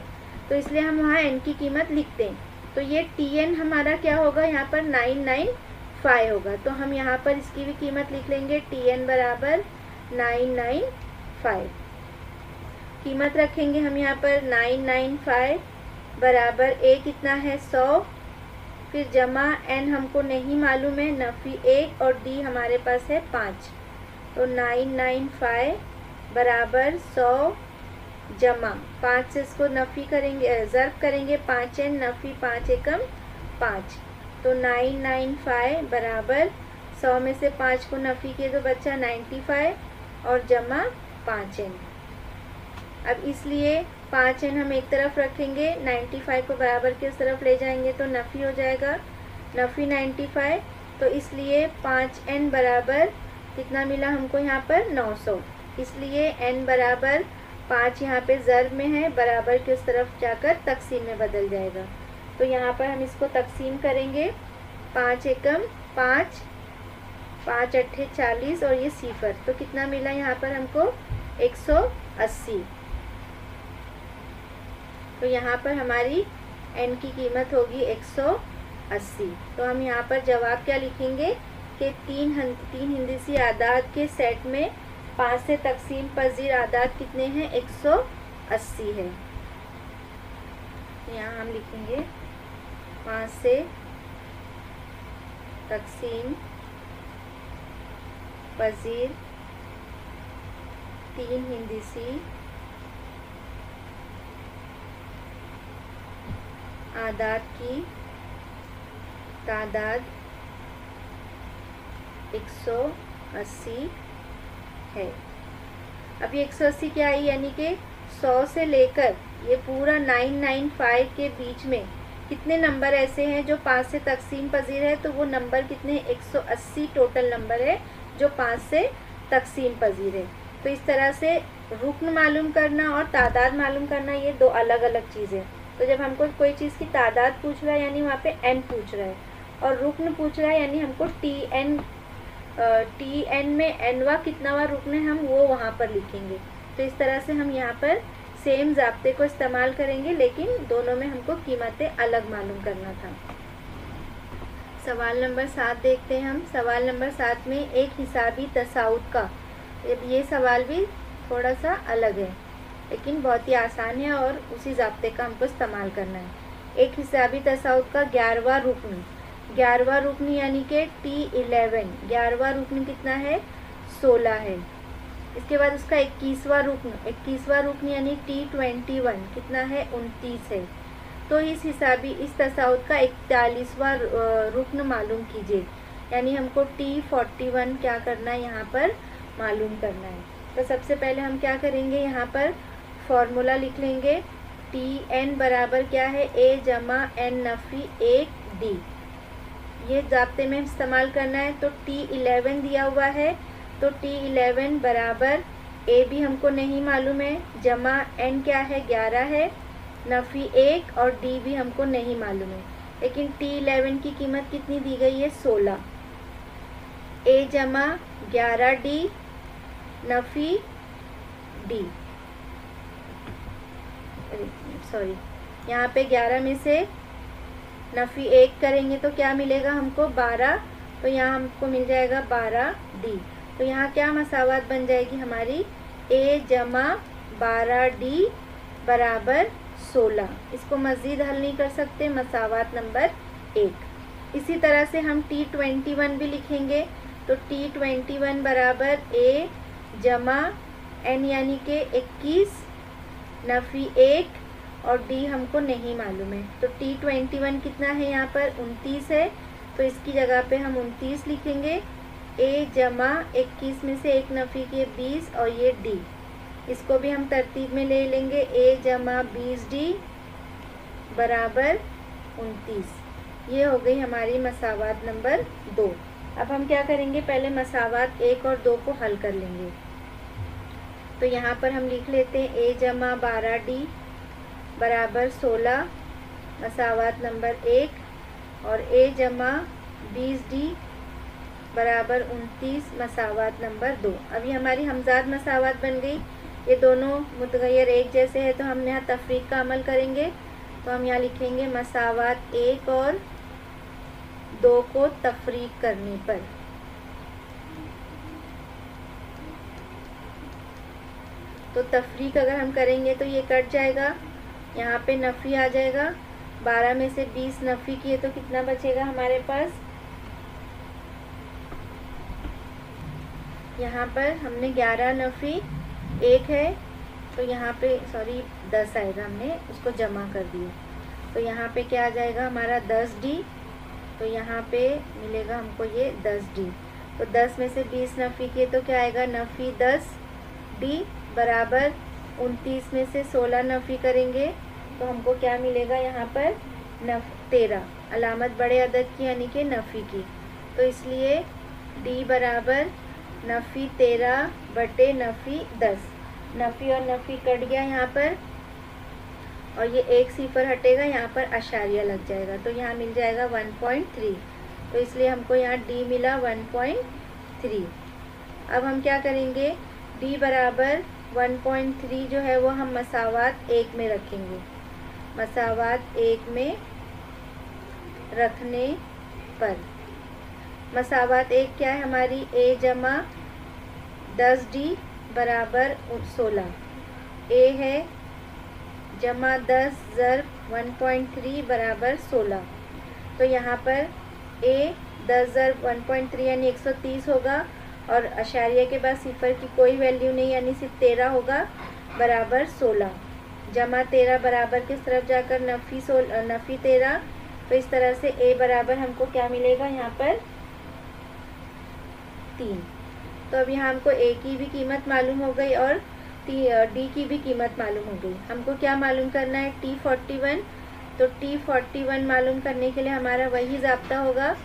तो इसलिए हम वहाँ n की कीमत लिखते हैं। तो ये Tn हमारा क्या होगा यहाँ पर 995 होगा। तो हम यहाँ पर इसकी भी कीमत लिख लेंगे। Tn बराबर 995 कीमत रखेंगे हम यहाँ पर 995 बराबर A कितना है 100, फिर जमा N हमको नहीं मालूम है नफी 1 और D हमारे पास है 5। तो 995 बराबर 100 जमा 5 से इसको नफी करेंगे, ज़र्ब करेंगे 5n नफी 5 एकम 5। तो 995 बराबर 100 में से 5 को नफी किए तो बचा 95 और जमा 5n। अब इसलिए 5n हम एक तरफ रखेंगे, 95 को बराबर के उस तरफ ले जाएंगे तो नफ़ी हो जाएगा, नफ़ी 95। तो इसलिए 5n बराबर कितना मिला हमको यहाँ पर 900। इसलिए n बराबर 5 यहाँ पे ज़र्ब में है, बराबर के उस तरफ जाकर तकसीम में बदल जाएगा। तो यहाँ पर हम इसको तकसीम करेंगे 5 एकम 5, 5 अट्ठे 40 और ये सिफर, तो कितना मिला यहाँ पर हमको 180। तो यहाँ पर हमारी n की कीमत होगी 180। तो हम यहाँ पर जवाब क्या लिखेंगे कि तीन हिंदसी आदाद के सेट में 5 से तकसीम पजीर आदाद कितने हैं 180 है। यहाँ हम लिखेंगे 5 से तकसीम पजीर 3 हिंदसी आदाद की तादाद 180 है। अब ये 180 क्या आई, यानी कि 100 से लेकर ये पूरा 995 के बीच में कितने नंबर ऐसे हैं जो 5 से तकसीम पजीर है, तो वो नंबर कितने 180 टोटल नंबर है जो 5 से तकसीम पजीर है। तो इस तरह से रुकन मालूम करना और तादाद मालूम करना ये दो अलग अलग चीज़ें। तो जब हमको कोई चीज़ की तादाद पूछ रहा है यानी वहाँ पे n पूछ रहा है, और रुकन पूछ रहा है यानी हमको Tn में nवा कितनावा रुकन है हम वो वहाँ पर लिखेंगे। तो इस तरह से हम यहाँ पर सेम ज़ाब्ते को इस्तेमाल करेंगे, लेकिन दोनों में हमको कीमतें अलग मालूम करना था। सवाल नंबर 7 देखते हैं हम। सवाल नंबर 7 में एक हिसाबी तसाउद का, ये सवाल भी थोड़ा सा अलग है लेकिन बहुत ही आसान है और उसी ज़ाब्ते का हमको इस्तेमाल करना है। एक हिसाबी तसाउद का 11वां रुकन, 11वां रुकन यानी कि T11, 11वां रुकन कितना है 16 है। इसके बाद उसका 21वां रुकन यानी T21 कितना है 29 है। तो इस तसाउद का 41वां रुकन मालूम कीजिए, यानी हमको T41 क्या करना है यहाँ पर मालूम करना है। तो सबसे पहले हम क्या करेंगे, यहाँ पर फॉर्मूला लिख लेंगे Tn बराबर क्या है, a जमा n नफ़ी 1 d। ये ज़ाब्ते में इस्तेमाल करना है। तो T11 दिया हुआ है, तो T11 बराबर a भी हमको नहीं मालूम है, जमा n क्या है 11 है, नफ़ी 1 और d भी हमको नहीं मालूम है। लेकिन T11 की कीमत कितनी दी गई है, 16। a जमा 11d नफ़ी d, सॉरी यहाँ पे 11 में से नफ़ी 1 करेंगे तो क्या मिलेगा हमको, 12। तो यहाँ हमको मिल जाएगा 12d। तो यहाँ क्या मसावत बन जाएगी हमारी, a जमा 12d बराबर 16। इसको मज़ीद हल नहीं कर सकते, मसावत नंबर 1। इसी तरह से हम T21 भी लिखेंगे। तो T21 बराबर a जमा n यानी के 21 नफ़ी 1 और d हमको नहीं मालूम है। तो T21 कितना है यहाँ पर, 29 है। तो इसकी जगह पे हम 29 लिखेंगे। a जमा 21 में से 1 नफ़ी के 20 और ये d, इसको भी हम तरतीब में ले लेंगे। a जमा 20d बराबर 29। ये हो गई हमारी मसावत नंबर 2। अब हम क्या करेंगे, पहले मसावत 1 और 2 को हल कर लेंगे। तो यहाँ पर हम लिख लेते हैं a जमा 12d बराबर 16 मसावत नंबर 1, और a जमा 20d बराबर 29 मसावत नंबर 2। अभी हमारी हमजाद मसावत बन गई। ये दोनों मुतगैर एक जैसे है, तो हम यहाँ तफरीक का अमल करेंगे। तो हम यहाँ लिखेंगे मसावत 1 और 2 को तफरीक करने पर, तो तफरीक अगर हम करेंगे तो ये कट जाएगा, यहाँ पे नफ़ी आ जाएगा। 12 में से 20 नफ़ी किए तो कितना बचेगा हमारे पास, यहाँ पर हमने 11 नफ़ी 1 है, तो यहाँ पे सॉरी 10 आएगा, हमने उसको जमा कर दिया। तो यहाँ पे क्या आ जाएगा हमारा 10d। तो यहाँ पे मिलेगा हमको ये 10d। तो 10 में से 20 नफ़ी किए तो क्या आएगा, नफ़ी 10d बराबर 29 में से 16 नफ़ी करेंगे तो हमको क्या मिलेगा, यहाँ पर 13, अलामत बड़े अदद की यानी कि नफ़ी की। तो इसलिए d बराबर नफ़ी 13 बटे नफ़ी 10। नफ़ी और नफ़ी कट गया यहाँ पर, और ये एक सिफर हटेगा, यहाँ पर अशारिया लग जाएगा। तो यहाँ मिल जाएगा 1.3। तो इसलिए हमको यहाँ d मिला 1.3। अब हम क्या करेंगे, d बराबर 1.3 जो है वो हम मसावत 1 में रखेंगे। मसावत 1 में रखने पर मसावत 1 क्या है हमारी, a जमा 10d बराबर 16। a है जमा 10 ज़र्ब 1.3 बराबर 16। तो यहाँ पर a 10 ज़र्ब 1.3 यानी 130 होगा, और अशारिया के बाद सिफर की कोई वैल्यू नहीं यानी सिर्फ 13 होगा, बराबर 16। जमा 13 बराबर किस तरफ जाकर नफ़ी 13। तो इस तरह से a बराबर हमको क्या मिलेगा, यहाँ पर 3। तो अब यहाँ हमको a की भी कीमत मालूम हो गई और d की भी कीमत मालूम हो गई। हमको क्या मालूम करना है, T41। तो T41 मालूम करने के लिए हमारा वही ज़ाब्ता होगा,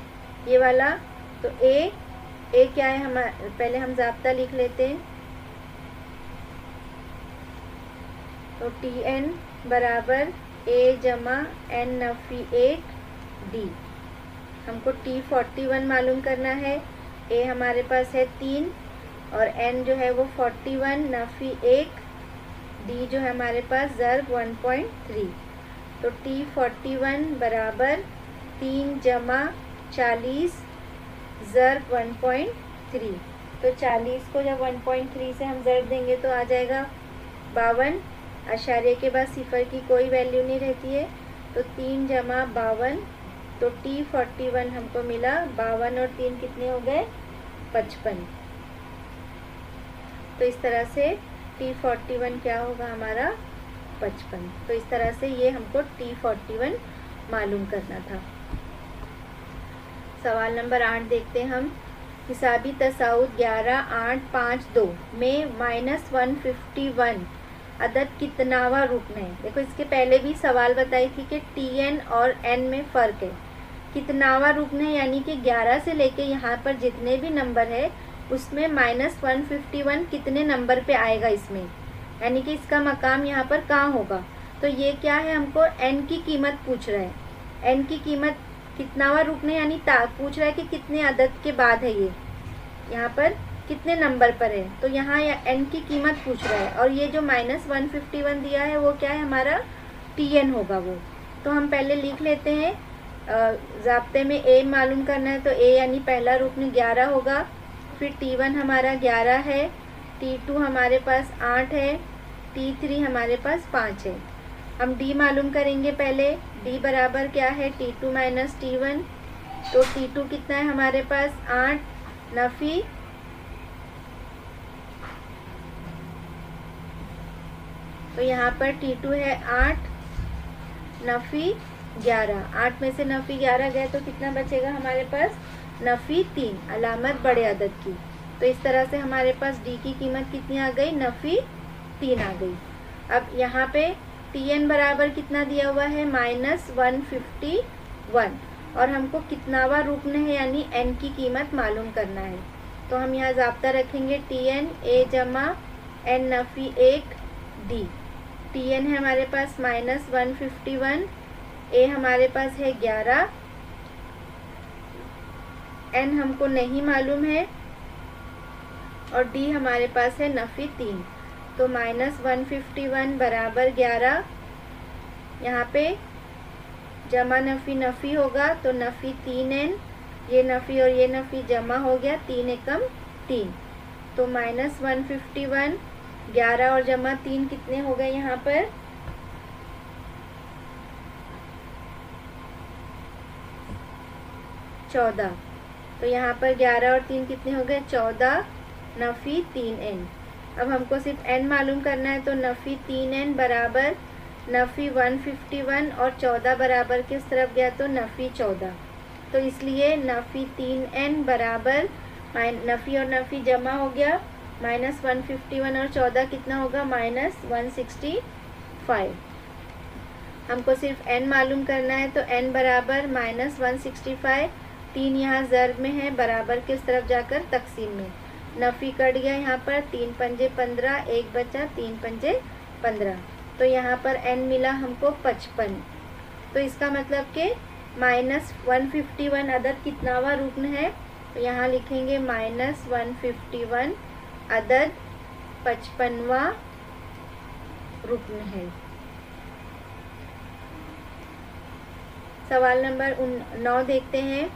ये वाला। तो a क्या है हमारा, पहले हम ज़ाब्ता लिख लेते हैं। तो Tn बराबर a जमा n नफ़ी 1 d। हमको T41 मालूम करना है। a हमारे पास है 3 और n जो है वो 41 नफ़ी 1, d जो है हमारे पास ज़र्ब 1.3। तो T41 बराबर 3 जमा 40 ज़र्ब 1.3। तो 40 को जब 1.3 से हम ज़र्ब देंगे तो आ जाएगा 52। अशारिये के बाद सिफर की कोई वैल्यू नहीं रहती है, तो 3 जमा 52। तो T41 हमको मिला 52 और 3 कितने हो गए, 55। तो इस तरह से T41 क्या होगा हमारा, 55। तो इस तरह से ये हमको T41 मालूम करना था। सवाल नंबर 8 देखते हैं हम। हिसाबी तसाउद 11, 8, 5, 2 में -151 अदद कितनावा रुकन है। देखो इसके पहले भी सवाल बताई थी कि Tn और n में फ़र्क है। कितनावा रुकन है यानी कि 11 से लेके यहाँ पर जितने भी नंबर है उसमें -151 कितने नंबर पे आएगा इसमें, यानी कि इसका मकाम यहाँ पर कहाँ होगा। तो ये क्या है, हमको n की कीमत पूछ रहा है। n की कीमत कितनावा रुकन है यानी पूछ रहा है कि कितने अदद के बाद है, ये यहाँ पर कितने नंबर पर है। तो यहाँ n की कीमत पूछ रहा है और ये जो -151 दिया है वो क्या है, हमारा Tn होगा वो। तो हम पहले लिख लेते हैं, ज़ाब्ते में a मालूम करना है तो a यानी पहला रुकन 11 होगा, फिर T1 हमारा 11 है, T2 हमारे पास 8 है, T3 हमारे पास 5 है। हम D मालूम करेंगे पहले। D बराबर क्या है, T2 माइनस T1। तो T2 कितना है हमारे पास 8, नफ़ी तो यहाँ पर T2 है 8, नफ़ी 11। 8 में से नफ़ी 11 गए तो कितना बचेगा हमारे पास, नफ़ी 3, अलामत बड़े अदद की। तो इस तरह से हमारे पास D की कीमत कितनी आ गई, नफ़ी 3 आ गई। अब यहाँ पे Tn बराबर कितना दिया हुआ है, -151, और हमको कितनावा रुकन है यानी n की कीमत मालूम करना है। तो हम यहाँ ज़ाब्ता रखेंगे Tn a जमा n नफ़ी 1 D। Tn है हमारे पास -151, a हमारे पास है 11, n हमको नहीं मालूम है और d हमारे पास है नफ़ी 3। तो -151 बराबर 11, यहाँ पे जमा नफ़ी नफ़ी होगा तो नफ़ी 3n, ये नफ़ी और ये नफ़ी जमा हो गया, 3 एकम 3। तो -151, 11 और जमा 3 कितने हो गए यहाँ पर, 14। तो यहाँ पर 11 और 3 कितने हो गए, 14, नफ़ी 3n। अब हमको सिर्फ n मालूम करना है तो नफ़ी 3n बराबर नफ़ी 151 और 14 बराबर किस तरफ गया, तो नफ़ी 14। तो इसलिए नफ़ी 3n बराबर नफ़ी और नफ़ी जमा हो गया, -151 और 14 कितना होगा, -165। हमको सिर्फ n मालूम करना है तो n बराबर -165, 3 यहाँ ज़र्ब में है, बराबर किस तरफ जाकर, तकसीम में। नफ़ी कट गया यहाँ पर, 3 पंजे 15, 1 बचा, 3 पंजे 15। तो यहाँ पर n मिला हमको 55। तो इसका मतलब कि -151 अदद कितनावा रुकन है, तो यहाँ लिखेंगे -151 अदद 55वां रुकन है। सवाल नंबर 9 देखते हैं।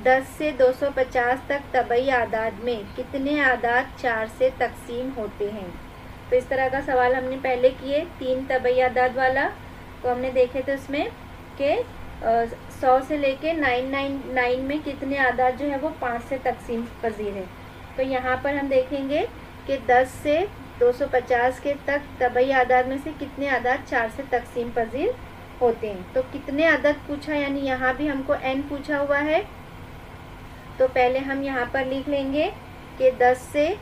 10 से 250 तक तबई आदाद में कितने आदाद 4 से तकसीम होते हैं। तो इस तरह का सवाल हमने पहले किए, 3 तबई आदाद वाला। तो हमने देखे थे उसमें कि 100 से लेके 999 में कितने आदाद जो है वो 5 से तकसीम पजीर है। तो यहाँ पर हम देखेंगे कि 10 से 250 के तक तबई आदाद में से कितने आदाद 4 से तकसीम पजीर होते हैं। तो कितने अदद पूछा, यानी यहाँ भी हमको n पूछा हुआ है। तो पहले हम यहाँ पर लिख लेंगे कि 10 से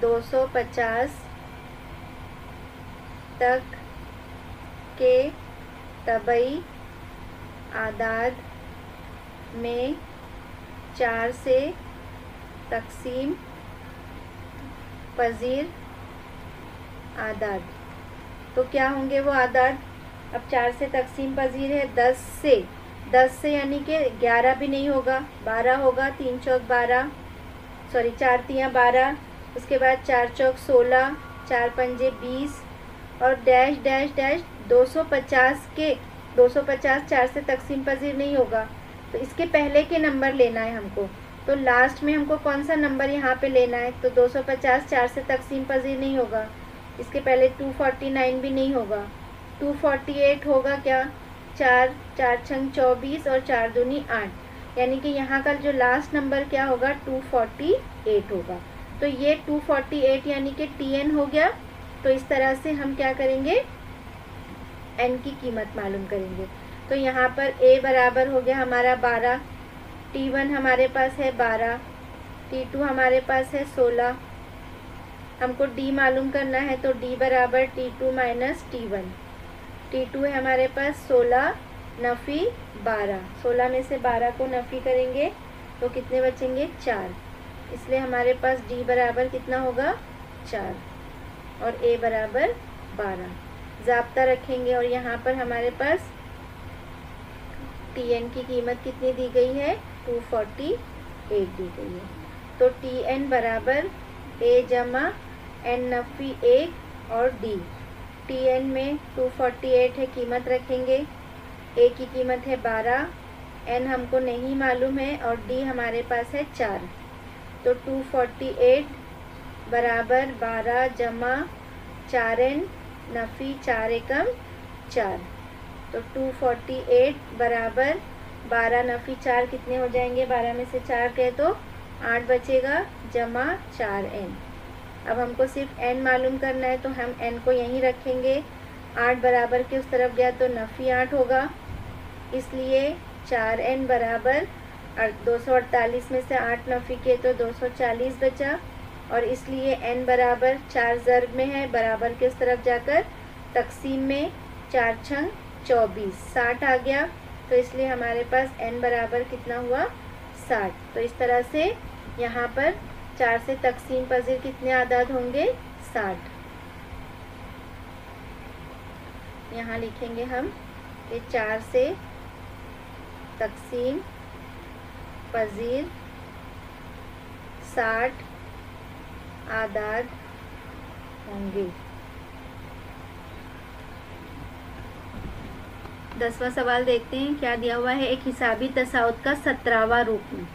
250 तक के तबई आदाद में 4 से तकसीम पजीर आदाद। तो क्या होंगे वो आदाद, अब 4 से तकसीम पजीर है। 10 से यानी कि 11 भी नहीं होगा, 12 होगा, 3 चौक 12, सॉरी 4 तियाँ 12, उसके बाद 4 चौक 16, 4 पंजे 20 और डैश डैश डैश 250 के 250 4 से तकसीम पजीर नहीं होगा। तो इसके पहले के नंबर लेना है हमको। तो लास्ट में हमको कौन सा नंबर यहाँ पे लेना है, तो 250 4 से तकसीम पजीर नहीं होगा। इसके पहले 249 भी नहीं होगा, 248 होगा क्या, 4 छंग 24 और 4 दूनी 8, यानी कि यहाँ का जो लास्ट नंबर क्या होगा 248 होगा। तो ये 248 यानी कि Tn हो गया। तो इस तरह से हम क्या करेंगे, n की कीमत मालूम करेंगे। तो यहाँ पर a बराबर हो गया हमारा 12, T1 हमारे पास है 12, T2 हमारे पास है 16, हमको D मालूम करना है तो D बराबर T2 माइनस T1। T2 है हमारे पास 16 नफ़ी 12, 16 में से 12 को नफ़ी करेंगे तो कितने बचेंगे 4, इसलिए हमारे पास D बराबर कितना होगा 4 और A बराबर 12। ज़ाब्ता रखेंगे और यहाँ पर हमारे पास Tn की कीमत कितनी दी गई है 248 दी गई है। तो Tn बराबर A जमा n नफ़ी 1 और D। Tn में 248 है, कीमत रखेंगे, A की कीमत है 12, n हमको नहीं मालूम है और D हमारे पास है 4। तो 248 बराबर 12 जमा 4n नफ़ी 4 एकम 4। तो 248 बराबर 12 नफ़ी 4 कितने हो जाएंगे, 12 में से 4 गए तो 8 बचेगा जमा 4n। अब हमको सिर्फ n मालूम करना है तो हम n को यहीं रखेंगे, 8 बराबर के उस तरफ गया तो नफ़ी 8 होगा, इसलिए 4n बराबर 248 में से 8 नफ़ी किए तो 240 बचा और इसलिए n बराबर 4 ज़र्ब में है, बराबर के उस तरफ जाकर तकसीम में 4 छंग 24, 60 आ गया, तो इसलिए हमारे पास n बराबर कितना हुआ 60। तो इस तरह से यहाँ पर 4 से तकसीम पज़ीर कितने आदाद होंगे 60। यहाँ लिखेंगे हम कि 4 से तकसीम पज़ीर 60 आदाद होंगे। 10वां सवाल देखते हैं क्या दिया हुआ है। एक हिसाबी तसाउत का 17वां रुकन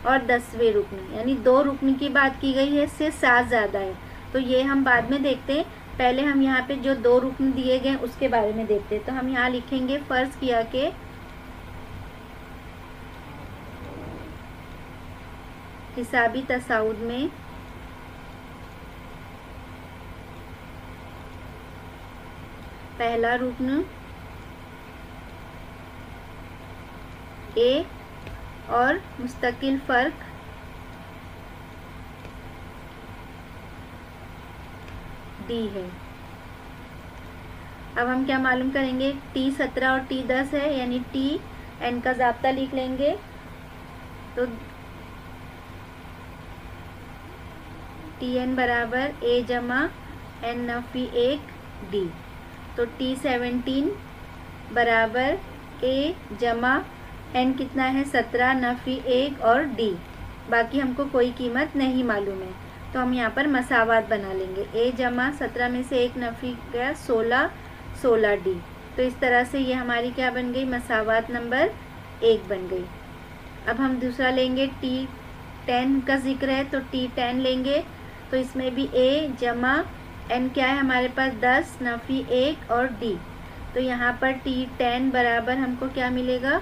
और 10वें रुकन, यानी 2 रुकन की बात की गई है, इससे 7 ज़्यादा है, तो ये हम बाद में देखते हैं। पहले हम यहाँ पे जो 2 रुकन दिए गए उसके बारे में देखते हैं। तो हम यहाँ लिखेंगे फ़र्ज़ किया कि हिसाबी तसाउद में पहला रुकन A और मुस्तकिल फ़र्क D है। अब हम क्या मालूम करेंगे, T 17 और T 10 है, यानी T n का ज़ाब्ता लिख लेंगे। तो Tn बराबर A जमा n नफ़ी 1 D। तो T 17 बराबर A जमा n कितना है 17 नफ़ी 1 और D, बाकी हमको कोई कीमत नहीं मालूम है, तो हम यहाँ पर मसावात बना लेंगे। A जमा 17 में से 1 नफ़ी गया 16, 16D। तो इस तरह से ये हमारी क्या बन गई, मसावात नंबर 1 बन गई। अब हम दूसरा लेंगे, T 10 का जिक्र है तो T 10 लेंगे, तो इसमें भी A जमा n क्या है हमारे पास 10 नफ़ी 1 और D। तो यहाँ पर T 10 बराबर हमको क्या मिलेगा,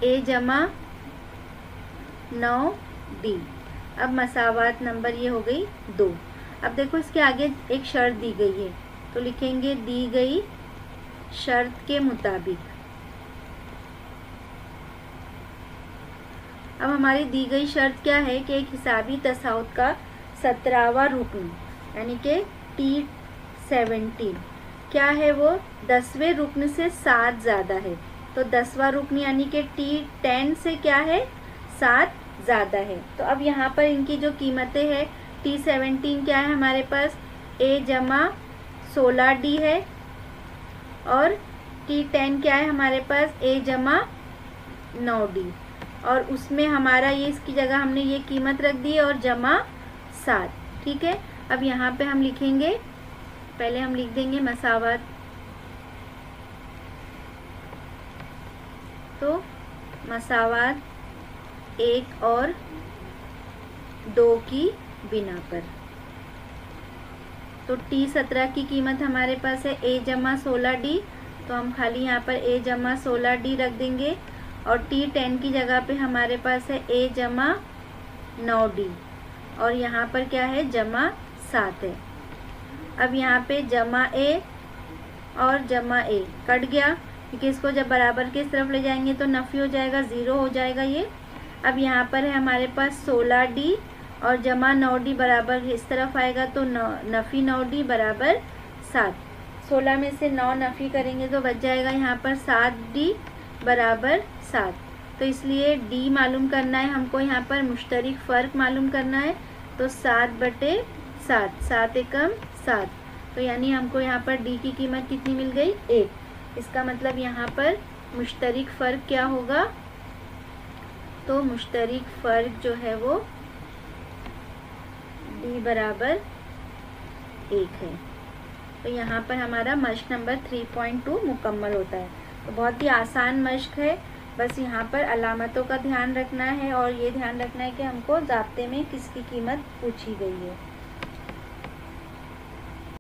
A जमा 9D। अब मसावात नंबर ये हो गई 2। अब देखो इसके आगे एक शर्त दी गई है, तो लिखेंगे दी गई शर्त के मुताबिक। अब हमारी दी गई शर्त क्या है कि एक हिसाबी तसाउत का 17वां रुकन यानी कि T 17 क्या है, वो 10वें रुकन से 7 ज़्यादा है। तो 10वां रुकन यानी कि T 10 से क्या है 7 ज़्यादा है। तो अब यहाँ पर इनकी जो कीमतें हैं, T 17 क्या है हमारे पास A जमा 16D है और T 10 क्या है हमारे पास A जमा 9D, और उसमें हमारा ये इसकी जगह हमने ये कीमत रख दी और जमा 7। ठीक है, अब यहाँ पे हम लिखेंगे, पहले हम लिख देंगे मसावत। तो मसावत 1 और 2 की बिना पर, तो T 17 की कीमत हमारे पास है A जमा 16D, तो हम खाली यहाँ पर A जमा 16D रख देंगे, और T 10 की जगह पे हमारे पास है A जमा 9D, और यहाँ पर क्या है जमा 7 है। अब यहाँ पे जमा A और जमा A कट गया, क्योंकि इसको जब बराबर की तरफ ले जाएंगे तो नफ़ी हो जाएगा, ज़ीरो हो जाएगा ये। अब यहाँ पर है हमारे पास 16D और जमा 9D बराबर इस तरफ आएगा, तो नफ़ी 9D बराबर 7। 16 में से 9 नफ़ी करेंगे तो बच जाएगा यहाँ पर 7D बराबर 7। तो इसलिए D मालूम करना है हमको, यहाँ पर मुश्तरिक फ़र्क मालूम करना है। तो 7/7, 7 एकम 7, तो यानी हमको यहाँ पर D की कीमत कितनी मिल गई? 1। इसका मतलब यहाँ पर मुश्तरिक फ़र्क क्या होगा? तो मुश्तरिक फ़र्क जो है वो D बराबर 1 है। तो यहाँ पर हमारा मश्क नंबर 3.2 मुकम्मल होता है। तो बहुत ही आसान मश्क है, बस यहाँ पर अलामतों का ध्यान रखना है और ये ध्यान रखना है कि हमको ज़ाब्ते में किसकी कीमत पूछी गई है।